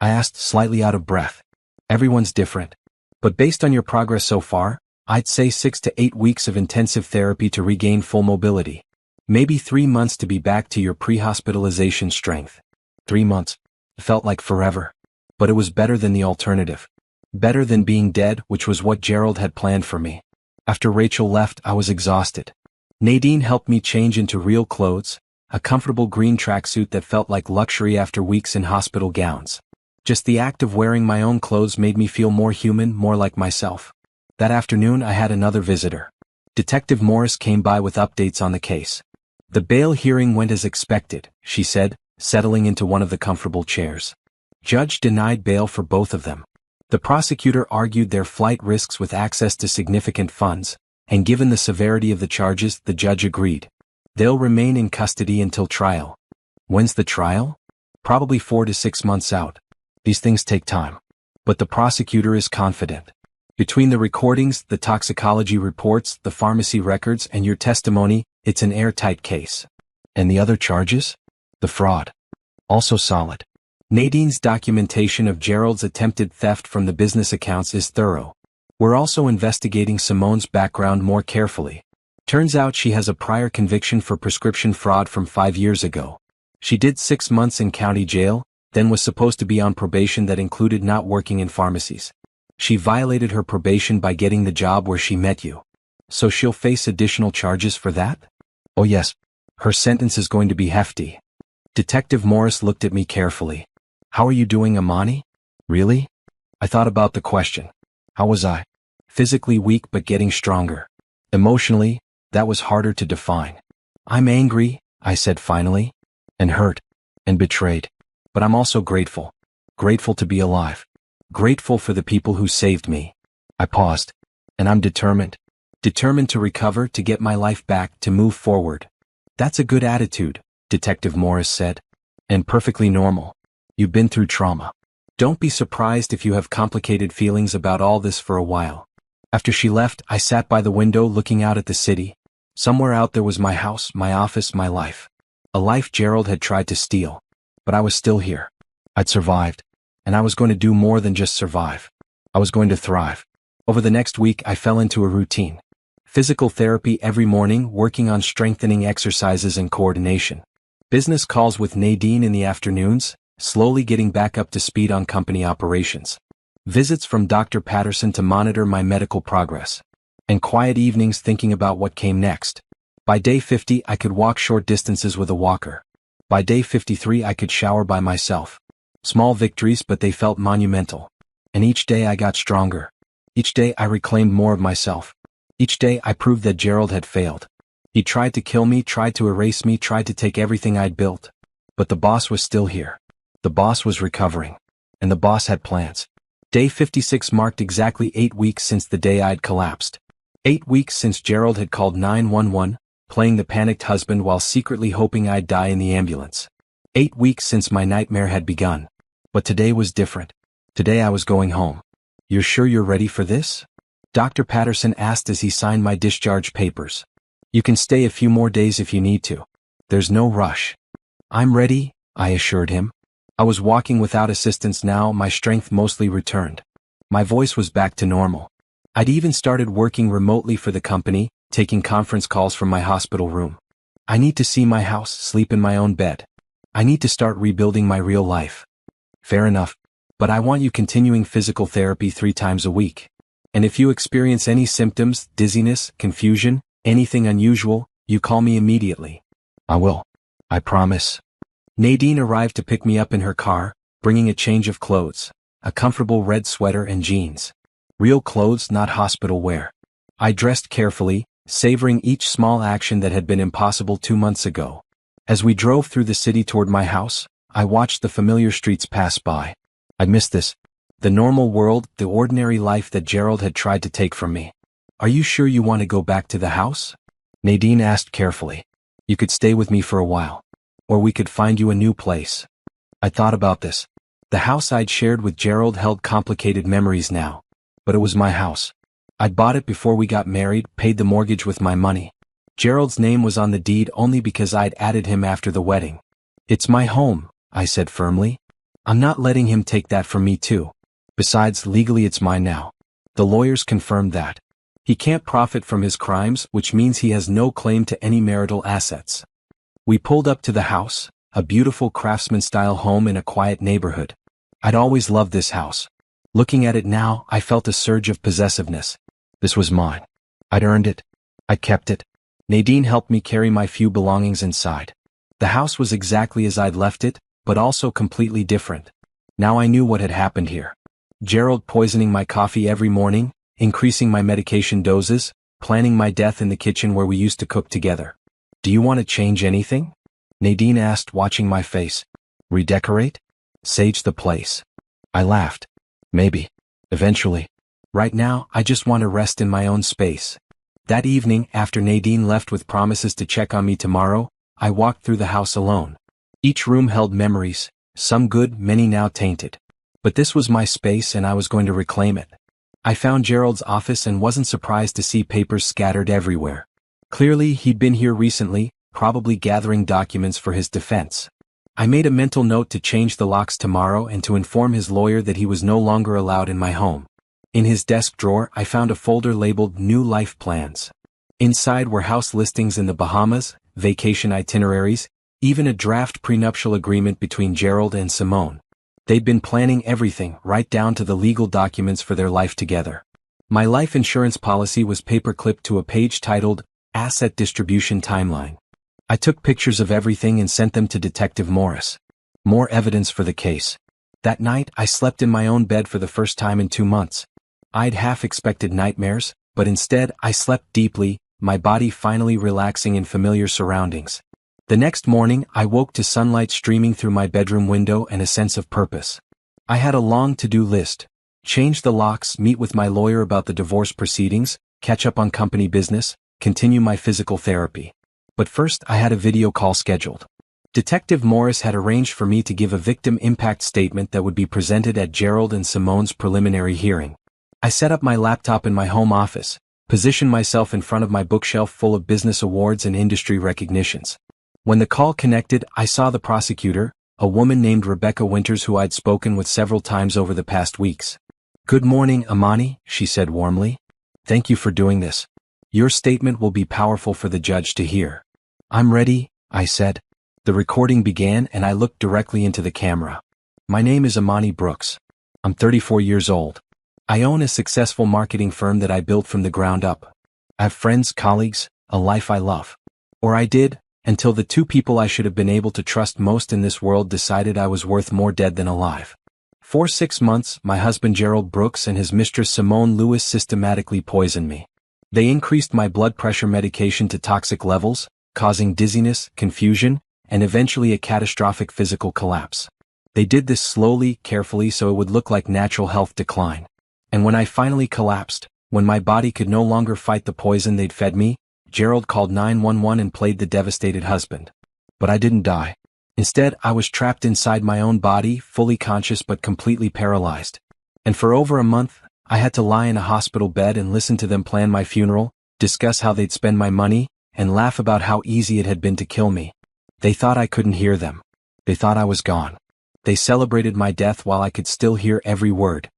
I asked, slightly out of breath. Everyone's different. But based on your progress so far, I'd say 6 to 8 weeks of intensive therapy to regain full mobility. Maybe 3 months to be back to your pre-hospitalization strength. 3 months. It felt like forever. But it was better than the alternative. Better than being dead, which was what Gerald had planned for me. After Rachel left, I was exhausted. Nadine helped me change into real clothes, a comfortable green tracksuit that felt like luxury after weeks in hospital gowns. Just the act of wearing my own clothes made me feel more human, more like myself. That afternoon I had another visitor. Detective Morris came by with updates on the case. The bail hearing went as expected, she said, settling into one of the comfortable chairs. Judge denied bail for both of them. The prosecutor argued their flight risks with access to significant funds, and given the severity of the charges, the judge agreed. They'll remain in custody until trial. When's the trial? Probably 4 to 6 months out. These things take time. But the prosecutor is confident. Between the recordings, the toxicology reports, the pharmacy records, and your testimony, it's an airtight case. And the other charges? The fraud. Also solid. Nadine's documentation of Gerald's attempted theft from the business accounts is thorough. We're also investigating Simone's background more carefully. Turns out she has a prior conviction for prescription fraud from 5 years ago. She did 6 months in county jail, then was supposed to be on probation that included not working in pharmacies. She violated her probation by getting the job where she met you. So she'll face additional charges for that? Oh yes. Her sentence is going to be hefty. Detective Morris looked at me carefully. How are you doing, Amani? Really? I thought about the question. How was I? Physically weak but getting stronger. Emotionally, that was harder to define. I'm angry, I said finally, and hurt, and betrayed. But I'm also grateful. Grateful to be alive. Grateful for the people who saved me. I paused. And I'm determined. Determined to recover, to get my life back, to move forward. That's a good attitude, Detective Morris said. And perfectly normal. You've been through trauma. Don't be surprised if you have complicated feelings about all this for a while. After she left, I sat by the window looking out at the city. Somewhere out there was my house, my office, my life. A life Gerald had tried to steal. But I was still here. I'd survived. And I was going to do more than just survive. I was going to thrive. Over the next week, I fell into a routine. Physical therapy every morning, working on strengthening exercises and coordination. Business calls with Nadine in the afternoons, slowly getting back up to speed on company operations. Visits from Dr. Patterson to monitor my medical progress. and quiet evenings thinking about what came next. By day 50, I could walk short distances with a walker. By day 53, I could shower by myself. Small victories, but they felt monumental. And each day I got stronger. Each day I reclaimed more of myself. Each day I proved that Gerald had failed. He tried to kill me, tried to erase me, tried to take everything I'd built. But the boss was still here. The boss was recovering. And the boss had plans. Day 56 marked exactly 8 weeks since the day I'd collapsed. 8 weeks since Gerald had called 911, playing the panicked husband while secretly hoping I'd die in the ambulance. 8 weeks since my nightmare had begun. But today was different. Today I was going home. "You're sure you're ready for this?" Dr. Patterson asked as he signed my discharge papers. "You can stay a few more days if you need to. There's no rush." "I'm ready," I assured him. I was walking without assistance now, my strength mostly returned. My voice was back to normal. I'd even started working remotely for the company, taking conference calls from my hospital room. I need to see my house, sleep in my own bed. I need to start rebuilding my real life. "Fair enough. But I want you continuing physical therapy 3 times a week. And if you experience any symptoms, dizziness, confusion, anything unusual, you call me immediately." "I will. I promise." Nadine arrived to pick me up in her car, bringing a change of clothes, a comfortable red sweater and jeans. Real clothes, not hospital wear. I dressed carefully, savoring each small action that had been impossible 2 months ago. As we drove through the city toward my house, I watched the familiar streets pass by. I missed this. The normal world, the ordinary life that Gerald had tried to take from me. "Are you sure you want to go back to the house?" Nadine asked carefully. "You could stay with me for a while. Or we could find you a new place." I thought about this. The house I'd shared with Gerald held complicated memories now. But it was my house. I'd bought it before we got married, paid the mortgage with my money. Gerald's name was on the deed only because I'd added him after the wedding. "It's my home," I said firmly. "I'm not letting him take that from me too. Besides, legally it's mine now." The lawyers confirmed that. He can't profit from his crimes, which means he has no claim to any marital assets. We pulled up to the house, a beautiful craftsman-style home in a quiet neighborhood. I'd always loved this house. Looking at it now, I felt a surge of possessiveness. This was mine. I'd earned it. I kept it. Nadine helped me carry my few belongings inside. The house was exactly as I'd left it, but also completely different. Now I knew what had happened here. Gerald poisoning my coffee every morning, increasing my medication doses, planning my death in the kitchen where we used to cook together. "Do you want to change anything?" Nadine asked, watching my face. "Redecorate? Sage the place?" I laughed. "Maybe. Eventually. Right now, I just want to rest in my own space." That evening, after Nadine left with promises to check on me tomorrow, I walked through the house alone. Each room held memories, some good, many now tainted. But this was my space and I was going to reclaim it. I found Gerald's office and wasn't surprised to see papers scattered everywhere. Clearly, he'd been here recently, probably gathering documents for his defense. I made a mental note to change the locks tomorrow and to inform his lawyer that he was no longer allowed in my home. In his desk drawer, I found a folder labeled New Life Plans. Inside were house listings in the Bahamas, vacation itineraries, even a draft prenuptial agreement between Gerald and Simone. They'd been planning everything, right down to the legal documents for their life together. My life insurance policy was paperclipped to a page titled Asset Distribution Timeline. I took pictures of everything and sent them to Detective Morris. More evidence for the case. That night, I slept in my own bed for the first time in 2 months. I'd half expected nightmares, but instead, I slept deeply, my body finally relaxing in familiar surroundings. The next morning, I woke to sunlight streaming through my bedroom window and a sense of purpose. I had a long to-do list. Change the locks, meet with my lawyer about the divorce proceedings, catch up on company business, continue my physical therapy. But first, I had a video call scheduled. Detective Morris had arranged for me to give a victim impact statement that would be presented at Gerald and Simone's preliminary hearing. I set up my laptop in my home office, positioned myself in front of my bookshelf full of business awards and industry recognitions. When the call connected, I saw the prosecutor, a woman named Rebecca Winters who I'd spoken with several times over the past weeks. "Good morning, Amani," she said warmly. "Thank you for doing this. Your statement will be powerful for the judge to hear." "I'm ready," I said. The recording began and I looked directly into the camera. "My name is Amani Brooks. I'm 34 years old. I own a successful marketing firm that I built from the ground up. I have friends, colleagues, a life I love. Or I did, until the two people I should have been able to trust most in this world decided I was worth more dead than alive. For 6 months, my husband Gerald Brooks and his mistress Simone Lewis systematically poisoned me. They increased my blood pressure medication to toxic levels, causing dizziness, confusion, and eventually a catastrophic physical collapse. They did this slowly, carefully so it would look like natural health decline. And when I finally collapsed, when my body could no longer fight the poison they'd fed me, Gerald called 911 and played the devastated husband. But I didn't die. Instead, I was trapped inside my own body, fully conscious but completely paralyzed. And for over a month, I had to lie in a hospital bed and listen to them plan my funeral, discuss how they'd spend my money, and laugh about how easy it had been to kill me. They thought I couldn't hear them. They thought I was gone. They celebrated my death while I could still hear every word.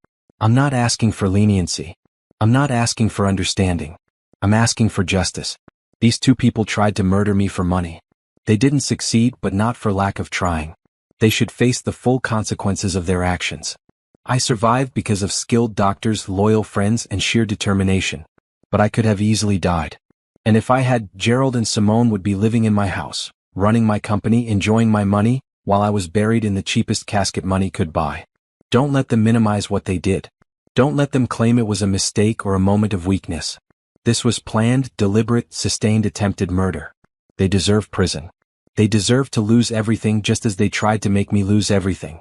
I'm not asking for leniency. I'm not asking for understanding. I'm asking for justice. These two people tried to murder me for money. They didn't succeed, but not for lack of trying. They should face the full consequences of their actions. I survived because of skilled doctors, loyal friends, and sheer determination. But I could have easily died. And if I had, Gerald and Simone would be living in my house, running my company, enjoying my money, while I was buried in the cheapest casket money could buy. Don't let them minimize what they did. Don't let them claim it was a mistake or a moment of weakness. This was planned, deliberate, sustained attempted murder. They deserve prison. They deserve to lose everything just as they tried to make me lose everything.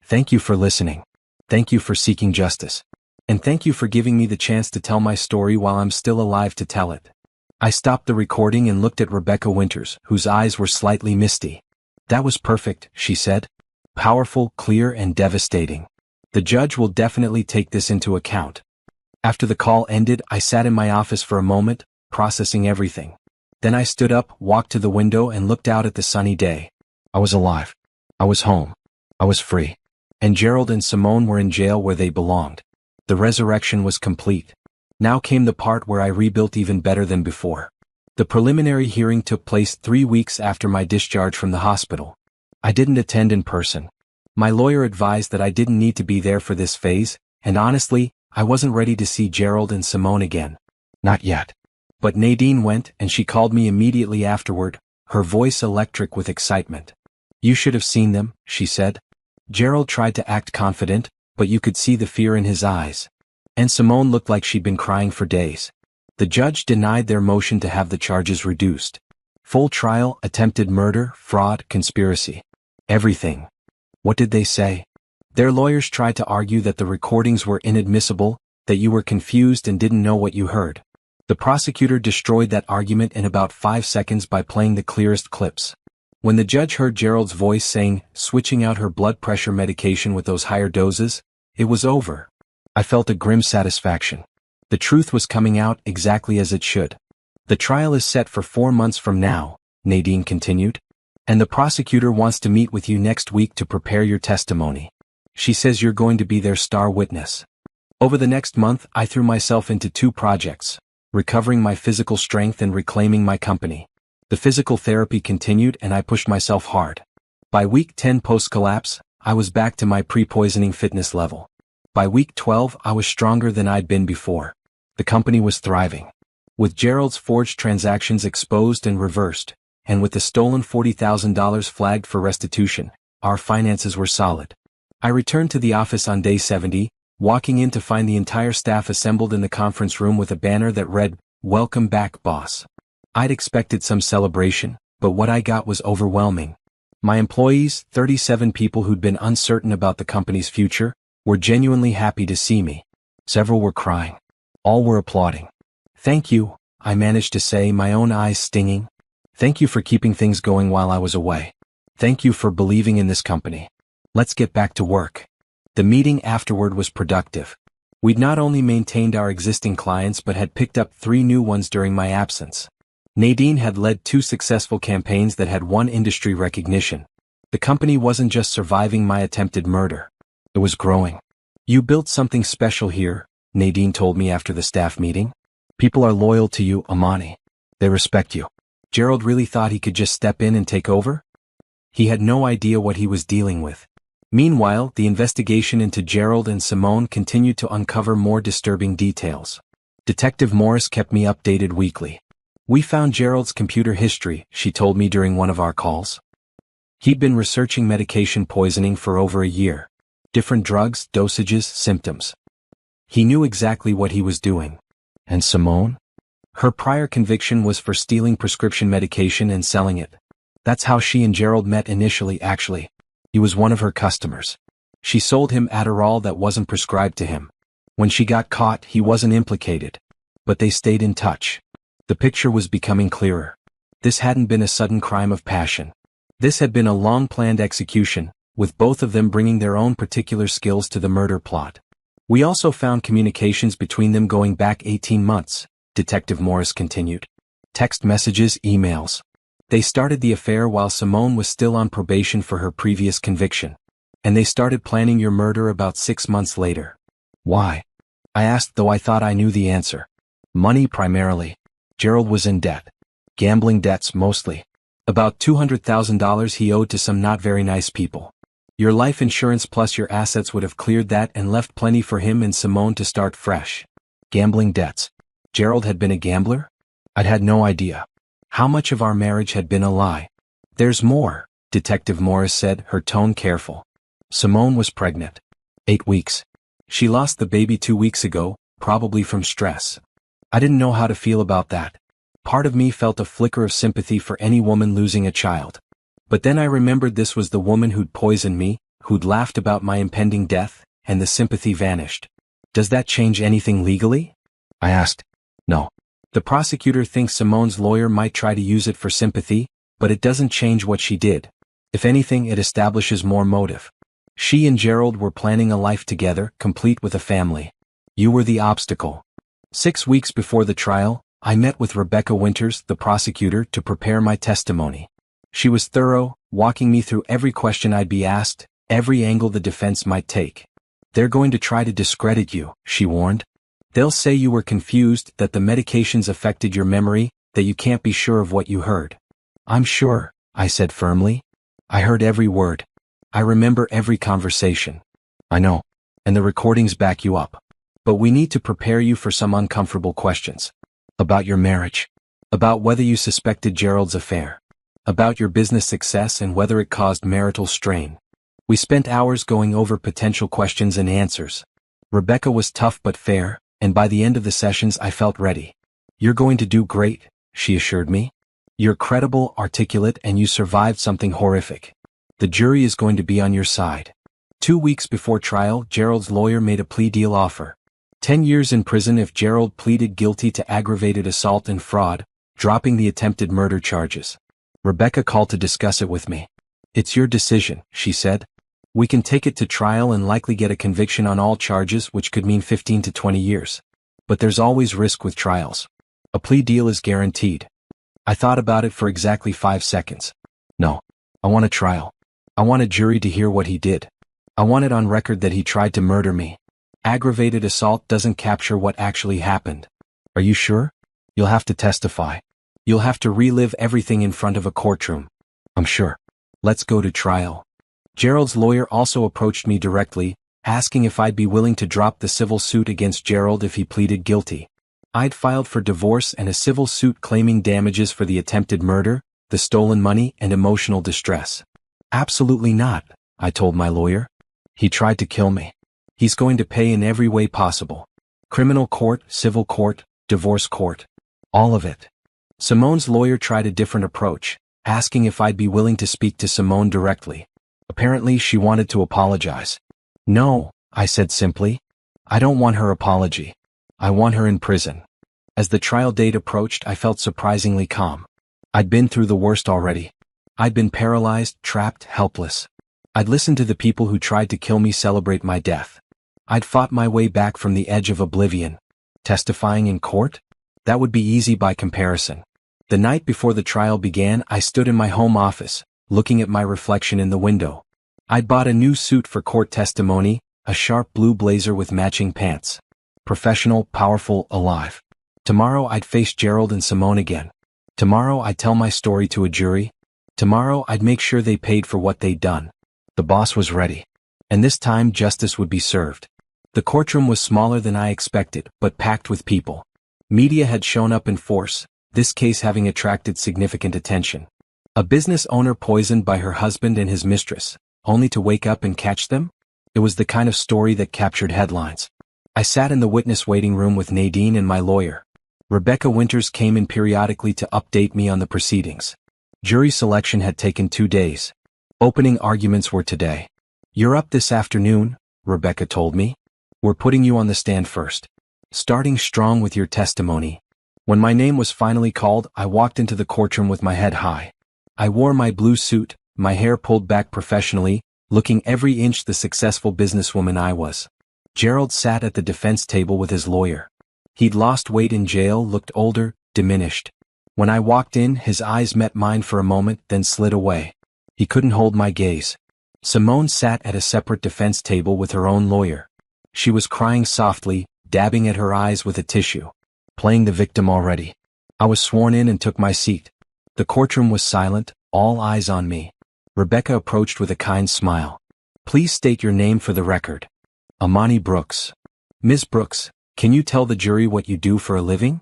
Thank you for listening. Thank you for seeking justice. And thank you for giving me the chance to tell my story while I'm still alive to tell it. I stopped the recording and looked at Rebecca Winters, whose eyes were slightly misty. That was perfect, she said. Powerful, clear, and devastating. The judge will definitely take this into account. After the call ended, I sat in my office for a moment, processing everything. Then I stood up, walked to the window, and looked out at the sunny day. I was alive. I was home. I was free. And Gerald and Simone were in jail where they belonged. The resurrection was complete. Now came the part where I rebuilt even better than before. The preliminary hearing took place 3 weeks after my discharge from the hospital. I didn't attend in person. My lawyer advised that I didn't need to be there for this phase, and honestly, I wasn't ready to see Gerald and Simone again. Not yet. But Nadine went, and she called me immediately afterward, her voice electric with excitement. You should have seen them, she said. Gerald tried to act confident, but you could see the fear in his eyes. And Simone looked like she'd been crying for days. The judge denied their motion to have the charges reduced. Full trial, attempted murder, fraud, conspiracy. Everything. What did they say? Their lawyers tried to argue that the recordings were inadmissible, that you were confused and didn't know what you heard. The prosecutor destroyed that argument in about 5 seconds by playing the clearest clips. When the judge heard Gerald's voice saying, switching out her blood pressure medication with those higher doses, it was over. I felt a grim satisfaction. The truth was coming out exactly as it should. The trial is set for 4 months from now, Nadine continued. And the prosecutor wants to meet with you next week to prepare your testimony. She says you're going to be their star witness. Over the next month, I threw myself into 2 projects, recovering my physical strength and reclaiming my company. The physical therapy continued and I pushed myself hard. By week 10 post-collapse, I was back to my pre-poisoning fitness level. By week 12, I was stronger than I'd been before. The company was thriving. With Gerald's forged transactions exposed and reversed, and with the stolen $40,000 flagged for restitution, our finances were solid. I returned to the office on day 70, walking in to find the entire staff assembled in the conference room with a banner that read, "Welcome back, boss." I'd expected some celebration, but what I got was overwhelming. My employees, 37 people who'd been uncertain about the company's future, were genuinely happy to see me. Several were crying. All were applauding. Thank you, I managed to say, my own eyes stinging. Thank you for keeping things going while I was away. Thank you for believing in this company. Let's get back to work. The meeting afterward was productive. We'd not only maintained our existing clients but had picked up 3 new ones during my absence. Nadine had led 2 successful campaigns that had won industry recognition. The company wasn't just surviving my attempted murder. It was growing. You built something special here, Nadine told me after the staff meeting. People are loyal to you, Amani. They respect you. Gerald really thought he could just step in and take over? He had no idea what he was dealing with. Meanwhile, the investigation into Gerald and Simone continued to uncover more disturbing details. Detective Morris kept me updated weekly. We found Gerald's computer history, she told me during one of our calls. He'd been researching medication poisoning for over a year. Different drugs, dosages, symptoms. He knew exactly what he was doing. And Simone? Her prior conviction was for stealing prescription medication and selling it. That's how she and Gerald met initially, actually. He was one of her customers. She sold him Adderall that wasn't prescribed to him. When she got caught, he wasn't implicated. But they stayed in touch. The picture was becoming clearer. This hadn't been a sudden crime of passion. This had been a long-planned execution, with both of them bringing their own particular skills to the murder plot. We also found communications between them going back 18 months, Detective Morris continued. Text messages, emails. They started the affair while Simone was still on probation for her previous conviction. And they started planning your murder about 6 months later. Why? I asked, though I thought I knew the answer. Money primarily. Gerald was in debt. Gambling debts mostly. About $200,000 he owed to some not very nice people. Your life insurance plus your assets would have cleared that and left plenty for him and Simone to start fresh. Gambling debts. Gerald had been a gambler? I'd had no idea. How much of our marriage had been a lie? There's more, Detective Morris said, her tone careful. Simone was pregnant. 8 weeks. She lost the baby 2 weeks ago, probably from stress. I didn't know how to feel about that. Part of me felt a flicker of sympathy for any woman losing a child. But then I remembered this was the woman who'd poisoned me, who'd laughed about my impending death, and the sympathy vanished. Does that change anything legally? I asked. No. The prosecutor thinks Simone's lawyer might try to use it for sympathy, but it doesn't change what she did. If anything, it establishes more motive. She and Gerald were planning a life together, complete with a family. You were the obstacle. 6 weeks before the trial, I met with Rebecca Winters, the prosecutor, to prepare my testimony. She was thorough, walking me through every question I'd be asked, every angle the defense might take. They're going to try to discredit you, she warned. They'll say you were confused, that the medications affected your memory, that you can't be sure of what you heard. I'm sure, I said firmly. I heard every word. I remember every conversation. I know. And the recordings back you up. But we need to prepare you for some uncomfortable questions. About your marriage. About whether you suspected Gerald's affair. About your business success and whether it caused marital strain. We spent hours going over potential questions and answers. Rebecca was tough but fair, and by the end of the sessions I felt ready. You're going to do great, she assured me. You're credible, articulate, and you survived something horrific. The jury is going to be on your side. 2 weeks before trial, Gerald's lawyer made a plea deal offer. 10 years in prison if Gerald pleaded guilty to aggravated assault and fraud, dropping the attempted murder charges. Rebecca called to discuss it with me. It's your decision, she said. We can take it to trial and likely get a conviction on all charges, which could mean 15 to 20 years. But there's always risk with trials. A plea deal is guaranteed. I thought about it for exactly 5 seconds. No. I want a trial. I want a jury to hear what he did. I want it on record that he tried to murder me. Aggravated assault doesn't capture what actually happened. Are you sure? You'll have to testify. You'll have to relive everything in front of a courtroom. I'm sure. Let's go to trial. Gerald's lawyer also approached me directly, asking if I'd be willing to drop the civil suit against Gerald if he pleaded guilty. I'd filed for divorce and a civil suit claiming damages for the attempted murder, the stolen money, and emotional distress. Absolutely not, I told my lawyer. He tried to kill me. He's going to pay in every way possible. Criminal court, civil court, divorce court. All of it. Simone's lawyer tried a different approach, asking if I'd be willing to speak to Simone directly. Apparently she wanted to apologize. No, I said simply. I don't want her apology. I want her in prison. As the trial date approached, I felt surprisingly calm. I'd been through the worst already. I'd been paralyzed, trapped, helpless. I'd listened to the people who tried to kill me celebrate my death. I'd fought my way back from the edge of oblivion. Testifying in court? That would be easy by comparison. The night before the trial began, I stood in my home office, looking at my reflection in the window. I'd bought a new suit for court testimony, a sharp blue blazer with matching pants. Professional, powerful, alive. Tomorrow I'd face Gerald and Simone again. Tomorrow I'd tell my story to a jury. Tomorrow I'd make sure they paid for what they'd done. The boss was ready. And this time justice would be served. The courtroom was smaller than I expected, but packed with people. Media had shown up in force, this case having attracted significant attention. A business owner poisoned by her husband and his mistress, only to wake up and catch them? It was the kind of story that captured headlines. I sat in the witness waiting room with Nadine and my lawyer. Rebecca Winters came in periodically to update me on the proceedings. Jury selection had taken 2 days. Opening arguments were today. "You're up this afternoon," Rebecca told me. "We're putting you on the stand first. Starting strong with your testimony." When my name was finally called, I walked into the courtroom with my head high. I wore my blue suit, my hair pulled back professionally, looking every inch the successful businesswoman I was. Gerald sat at the defense table with his lawyer. He'd lost weight in jail, looked older, diminished. When I walked in, his eyes met mine for a moment, then slid away. He couldn't hold my gaze. Simone sat at a separate defense table with her own lawyer. She was crying softly, dabbing at her eyes with a tissue. Playing the victim already. I was sworn in and took my seat. The courtroom was silent, all eyes on me. Rebecca approached with a kind smile. "Please state your name for the record." "Amani Brooks." "Ms. Brooks, can you tell the jury what you do for a living?"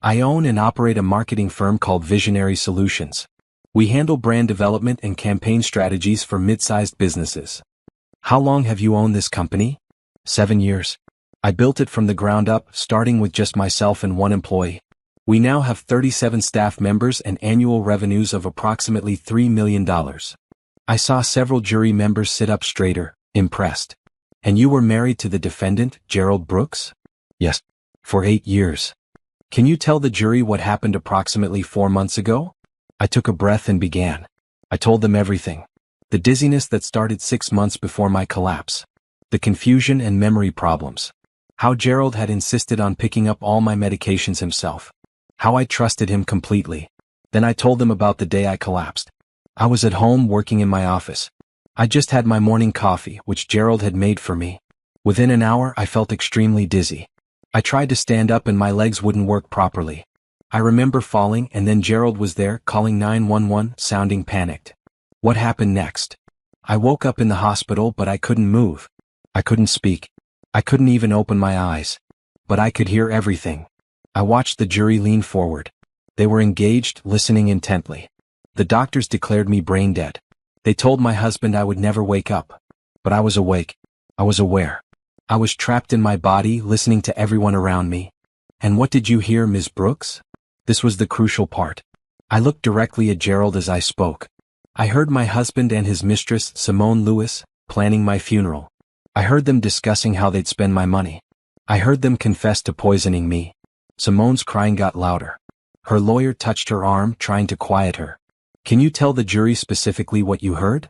"I own and operate a marketing firm called Visionary Solutions. We handle brand development and campaign strategies for mid-sized businesses." "How long have you owned this company?" 7 years. I built it from the ground up, starting with just myself and 1 employee. We now have 37 staff members and annual revenues of approximately $3 million. I saw several jury members sit up straighter, impressed. "And you were married to the defendant, Gerald Brooks?" "Yes. For 8 years." "Can you tell the jury what happened approximately 4 months ago?" I took a breath and began. I told them everything. The dizziness that started 6 months before my collapse. The confusion and memory problems. How Gerald had insisted on picking up all my medications himself. How I trusted him completely. Then I told them about the day I collapsed. I was at home working in my office. I just had my morning coffee, which Gerald had made for me. Within an hour, I felt extremely dizzy. I tried to stand up and my legs wouldn't work properly. I remember falling and then Gerald was there, calling 911, sounding panicked. What happened next? I woke up in the hospital but I couldn't move. I couldn't speak. I couldn't even open my eyes. But I could hear everything. I watched the jury lean forward. They were engaged, listening intently. The doctors declared me brain dead. They told my husband I would never wake up. But I was awake. I was aware. I was trapped in my body, listening to everyone around me. "And what did you hear, Ms. Brooks?" This was the crucial part. I looked directly at Gerald as I spoke. I heard my husband and his mistress, Simone Lewis, planning my funeral. I heard them discussing how they'd spend my money. I heard them confess to poisoning me. Simone's crying got louder. Her lawyer touched her arm, trying to quiet her. "Can you tell the jury specifically what you heard?"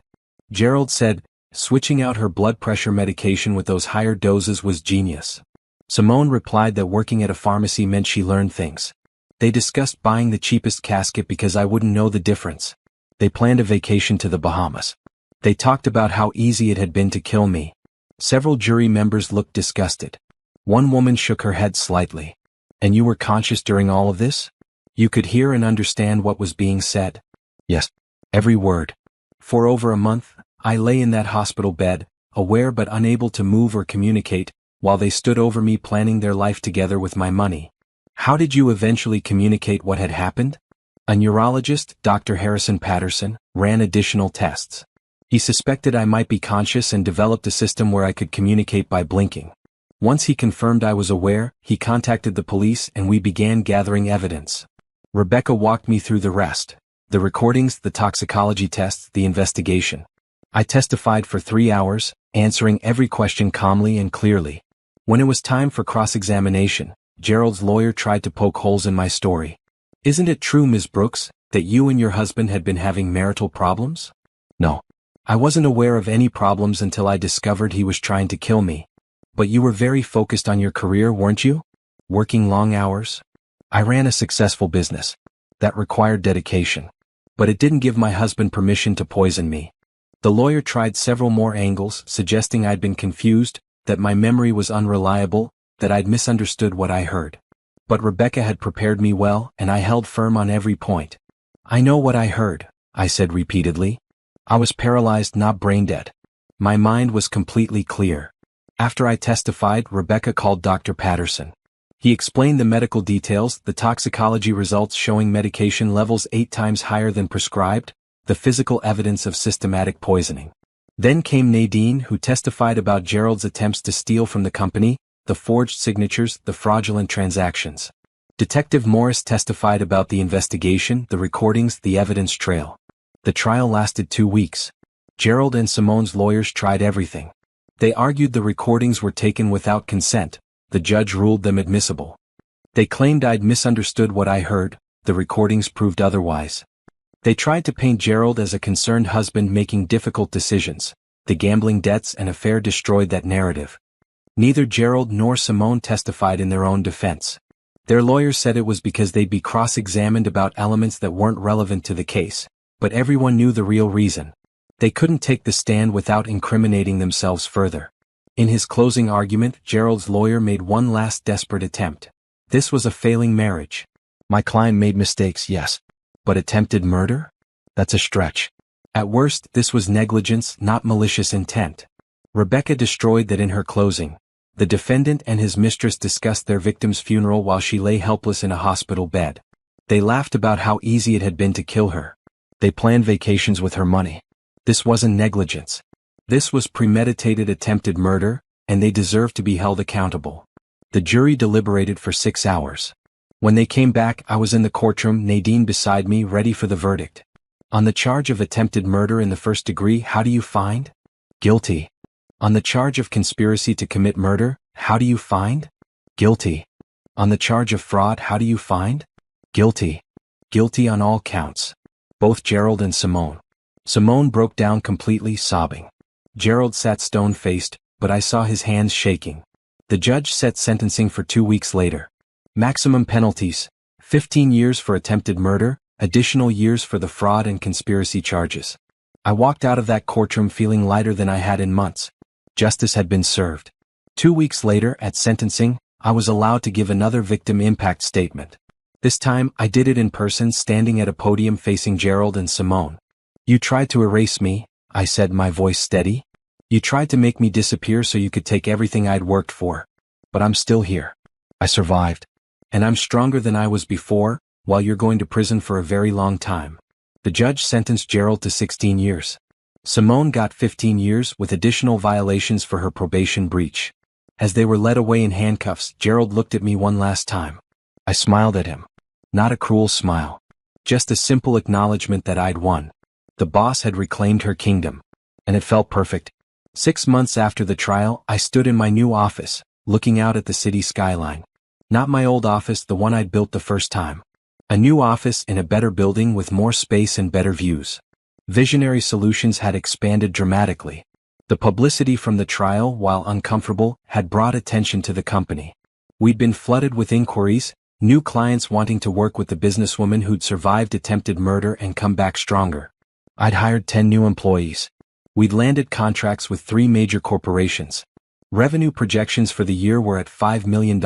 Gerald said, switching out her blood pressure medication with those higher doses was genius. Simone replied that working at a pharmacy meant she learned things. They discussed buying the cheapest casket because I wouldn't know the difference. They planned a vacation to the Bahamas. They talked about how easy it had been to kill me. Several jury members looked disgusted. One woman shook her head slightly. "And you were conscious during all of this? You could hear and understand what was being said?" "Yes. Every word." For over a month, I lay in that hospital bed, aware but unable to move or communicate, while they stood over me planning their life together with my money. "How did you eventually communicate what had happened?" A neurologist, Dr. Harrison Patterson, ran additional tests. He suspected I might be conscious and developed a system where I could communicate by blinking. Once he confirmed I was aware, he contacted the police and we began gathering evidence. Rebecca walked me through the rest. The recordings, the toxicology tests, the investigation. I testified for 3 hours, answering every question calmly and clearly. When it was time for cross-examination, Gerald's lawyer tried to poke holes in my story. "Isn't it true, Ms. Brooks, that you and your husband had been having marital problems?" "No. I wasn't aware of any problems until I discovered he was trying to kill me." "But you were very focused on your career, weren't you? Working long hours?" "I ran a successful business. That required dedication. But it didn't give my husband permission to poison me." The lawyer tried several more angles, suggesting I'd been confused, that my memory was unreliable, that I'd misunderstood what I heard. But Rebecca had prepared me well, and I held firm on every point. "I know what I heard," I said repeatedly. "I was paralyzed, not brain dead. My mind was completely clear." After I testified, Rebecca called Dr. Patterson. He explained the medical details, the toxicology results showing medication levels 8 times higher than prescribed, the physical evidence of systematic poisoning. Then came Nadine, who testified about Gerald's attempts to steal from the company, the forged signatures, the fraudulent transactions. Detective Morris testified about the investigation, the recordings, the evidence trail. The trial lasted 2 weeks. Gerald and Simone's lawyers tried everything. They argued the recordings were taken without consent. The judge ruled them admissible. They claimed I'd misunderstood what I heard. The recordings proved otherwise. They tried to paint Gerald as a concerned husband making difficult decisions. The gambling debts and affair destroyed that narrative. Neither Gerald nor Simone testified in their own defense. Their lawyers said it was because they'd be cross-examined about elements that weren't relevant to the case, but everyone knew the real reason. They couldn't take the stand without incriminating themselves further. In his closing argument, Gerald's lawyer made one last desperate attempt. This was a failing marriage. My client made mistakes, yes. But attempted murder? That's a stretch. At worst, this was negligence, not malicious intent. Rebecca destroyed that in her closing. The defendant and his mistress discussed their victim's funeral while she lay helpless in a hospital bed. They laughed about how easy it had been to kill her. They planned vacations with her money. This wasn't negligence. This was premeditated attempted murder, and they deserved to be held accountable. The jury deliberated for 6 hours. When they came back, I was in the courtroom, Nadine beside me, ready for the verdict. On the charge of attempted murder in the first degree, how do you find? Guilty. On the charge of conspiracy to commit murder, how do you find? Guilty. On the charge of fraud, how do you find? Guilty. Guilty on all counts. Both Gerald and Simone. Simone broke down completely, sobbing. Gerald sat stone-faced, but I saw his hands shaking. The judge set sentencing for 2 weeks later. Maximum penalties: 15 years for attempted murder, additional years for the fraud and conspiracy charges. I walked out of that courtroom feeling lighter than I had in months. Justice had been served. 2 weeks later, at sentencing, I was allowed to give another victim impact statement. This time, I did it in person, standing at a podium facing Gerald and Simone. "You tried to erase me," I said, my voice steady. "You tried to make me disappear so you could take everything I'd worked for. But I'm still here. I survived. And I'm stronger than I was before, while you're going to prison for a very long time." The judge sentenced Gerald to 16 years. Simone got 15 years with additional violations for her probation breach. As they were led away in handcuffs, Gerald looked at me one last time. I smiled at him. Not a cruel smile. Just a simple acknowledgement that I'd won. The boss had reclaimed her kingdom. And it felt perfect. 6 months after the trial, I stood in my new office, looking out at the city skyline. Not my old office, the one I'd built the first time. A new office in a better building with more space and better views. Visionary Solutions had expanded dramatically. The publicity from the trial, while uncomfortable, had brought attention to the company. We'd been flooded with inquiries, new clients wanting to work with the businesswoman who'd survived attempted murder and come back stronger. I'd hired 10 new employees. We'd landed contracts with 3 major corporations. Revenue projections for the year were at $5 million,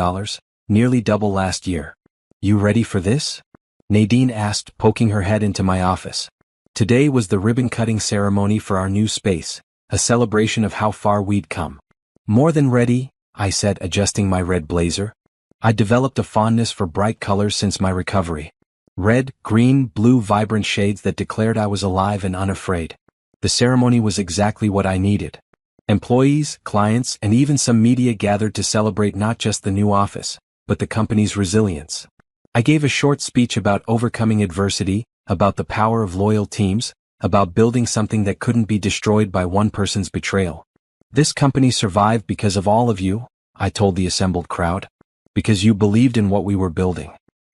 nearly double last year. "You ready for this?" Nadine asked, poking her head into my office. Today was the ribbon-cutting ceremony for our new space, a celebration of how far we'd come. "More than ready," I said, adjusting my red blazer. I'd developed a fondness for bright colors since my recovery. Red, green, blue, vibrant shades that declared I was alive and unafraid. The ceremony was exactly what I needed. Employees, clients, and even some media gathered to celebrate not just the new office, but the company's resilience. I gave a short speech about overcoming adversity, about the power of loyal teams, about building something that couldn't be destroyed by one person's betrayal. "This company survived because of all of you," I told the assembled crowd. "Because you believed in what we were building.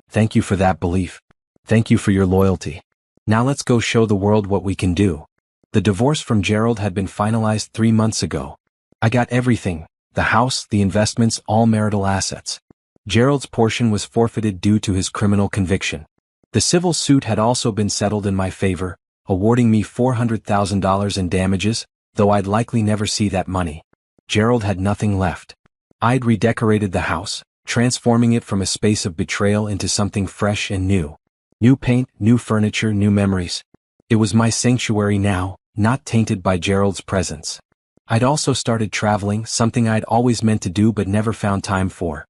Thank you for that belief. Thank you for your loyalty. Now let's go show the world what we can do." The divorce from Gerald had been finalized 3 months ago. I got everything: the house, the investments, all marital assets. Gerald's portion was forfeited due to his criminal conviction. The civil suit had also been settled in my favor, awarding me $400,000 in damages, though I'd likely never see that money. Gerald had nothing left. I'd redecorated the house, transforming it from a space of betrayal into something fresh and new. New paint, new furniture, new memories. It was my sanctuary now, not tainted by Gerald's presence. I'd also started traveling, something I'd always meant to do but never found time for.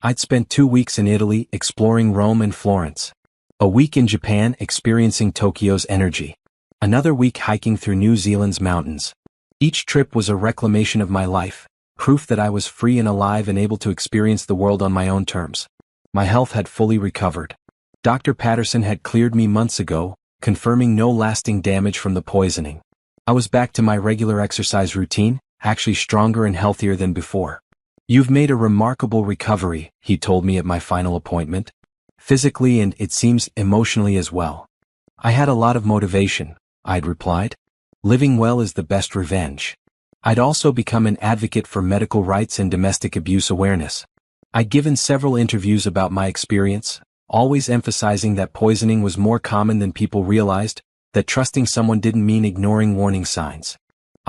I'd spent 2 weeks in Italy exploring Rome and Florence. A week in Japan experiencing Tokyo's energy. Another week hiking through New Zealand's mountains. Each trip was a reclamation of my life, proof that I was free and alive and able to experience the world on my own terms. My health had fully recovered. Dr. Patterson had cleared me months ago, confirming no lasting damage from the poisoning. I was back to my regular exercise routine, actually stronger and healthier than before. "You've made a remarkable recovery," he told me at my final appointment. "Physically and, it seems, emotionally as well." "I had a lot of motivation," I'd replied. "Living well is the best revenge." I'd also become an advocate for medical rights and domestic abuse awareness. I'd given several interviews about my experience, always emphasizing that poisoning was more common than people realized, that trusting someone didn't mean ignoring warning signs.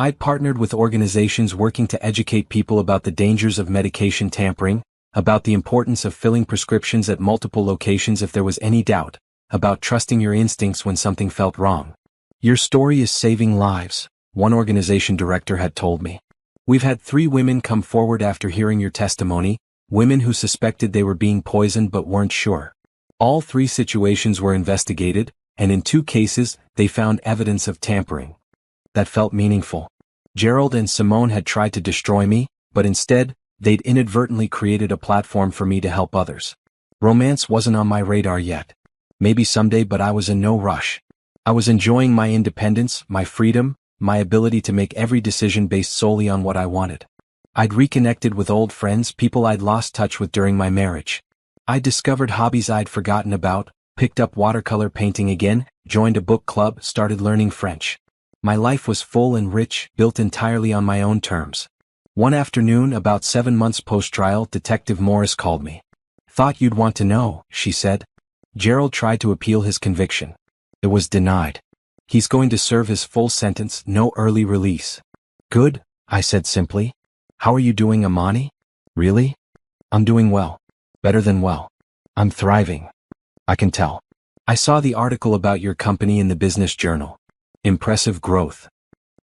I'd partnered with organizations working to educate people about the dangers of medication tampering, about the importance of filling prescriptions at multiple locations if there was any doubt, about trusting your instincts when something felt wrong. "Your story is saving lives," one organization director had told me. "We've had 3 women come forward after hearing your testimony, women who suspected they were being poisoned but weren't sure. All 3 situations were investigated, and in 2 cases, they found evidence of tampering." That felt meaningful. Gerald and Simone had tried to destroy me, but instead, they'd inadvertently created a platform for me to help others. Romance wasn't on my radar yet. Maybe someday, but I was in no rush. I was enjoying my independence, my freedom, my ability to make every decision based solely on what I wanted. I'd reconnected with old friends, people I'd lost touch with during my marriage. I discovered hobbies I'd forgotten about, picked up watercolor painting again, joined a book club, started learning French. My life was full and rich, built entirely on my own terms. One afternoon, about 7 months post-trial, Detective Morris called me. "Thought you'd want to know," she said. "Gerald tried to appeal his conviction. It was denied. He's going to serve his full sentence, no early release." "Good," I said simply. "How are you doing, Amani?" "Really? I'm doing well. Better than well. I'm thriving. I can tell. I saw the article about your company in the Business Journal. Impressive growth."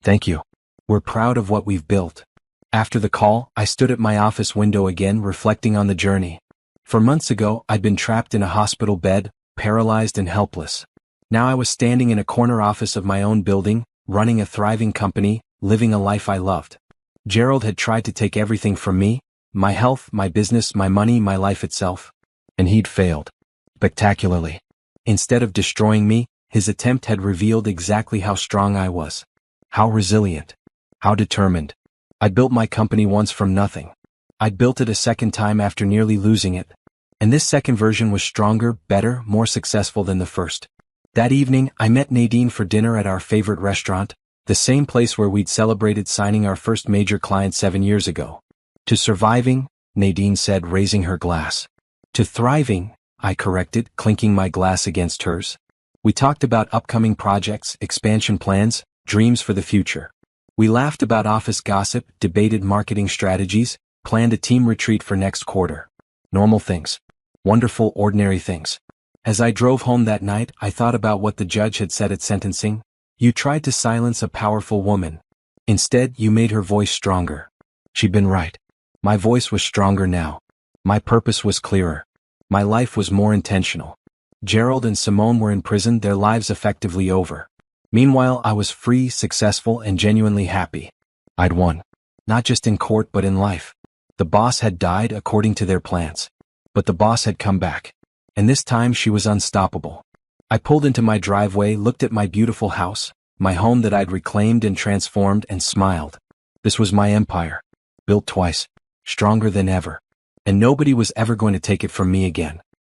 "Thank you. We're proud of what we've built." After the call, I stood at my office window again, reflecting on the journey. For months ago, I'd been trapped in a hospital bed, paralyzed and helpless. Now I was standing in a corner office of my own building, running a thriving company, living a life I loved. Gerald had tried to take everything from me, my health, my business, my money, my life itself. And he'd failed. Spectacularly. Instead of destroying me, his attempt had revealed exactly how strong I was. How resilient. How determined. I'd built my company once from nothing. I'd built it a second time after nearly losing it. And this second version was stronger, better, more successful than the first. That evening, I met Nadine for dinner at our favorite restaurant, the same place where we'd celebrated signing our first major client 7 years ago. "To surviving," Nadine said, raising her glass. "To thriving," I corrected, clinking my glass against hers. We talked about upcoming projects, expansion plans, dreams for the future. We laughed about office gossip, debated marketing strategies, planned a team retreat for next quarter. Normal things. Wonderful, ordinary things. As I drove home that night, I thought about what the judge had said at sentencing. "You tried to silence a powerful woman. Instead, you made her voice stronger." She'd been right. My voice was stronger now. My purpose was clearer. My life was more intentional. Gerald and Simone were in prison, their lives effectively over. Meanwhile, I was free, successful, and genuinely happy. I'd won. Not just in court but in life. The boss had died according to their plans. But the boss had come back. And this time she was unstoppable. I pulled into my driveway, looked at my beautiful house, my home that I'd reclaimed and transformed, and smiled. This was my empire. Built twice. Stronger than ever. And nobody was ever going to take it from me again.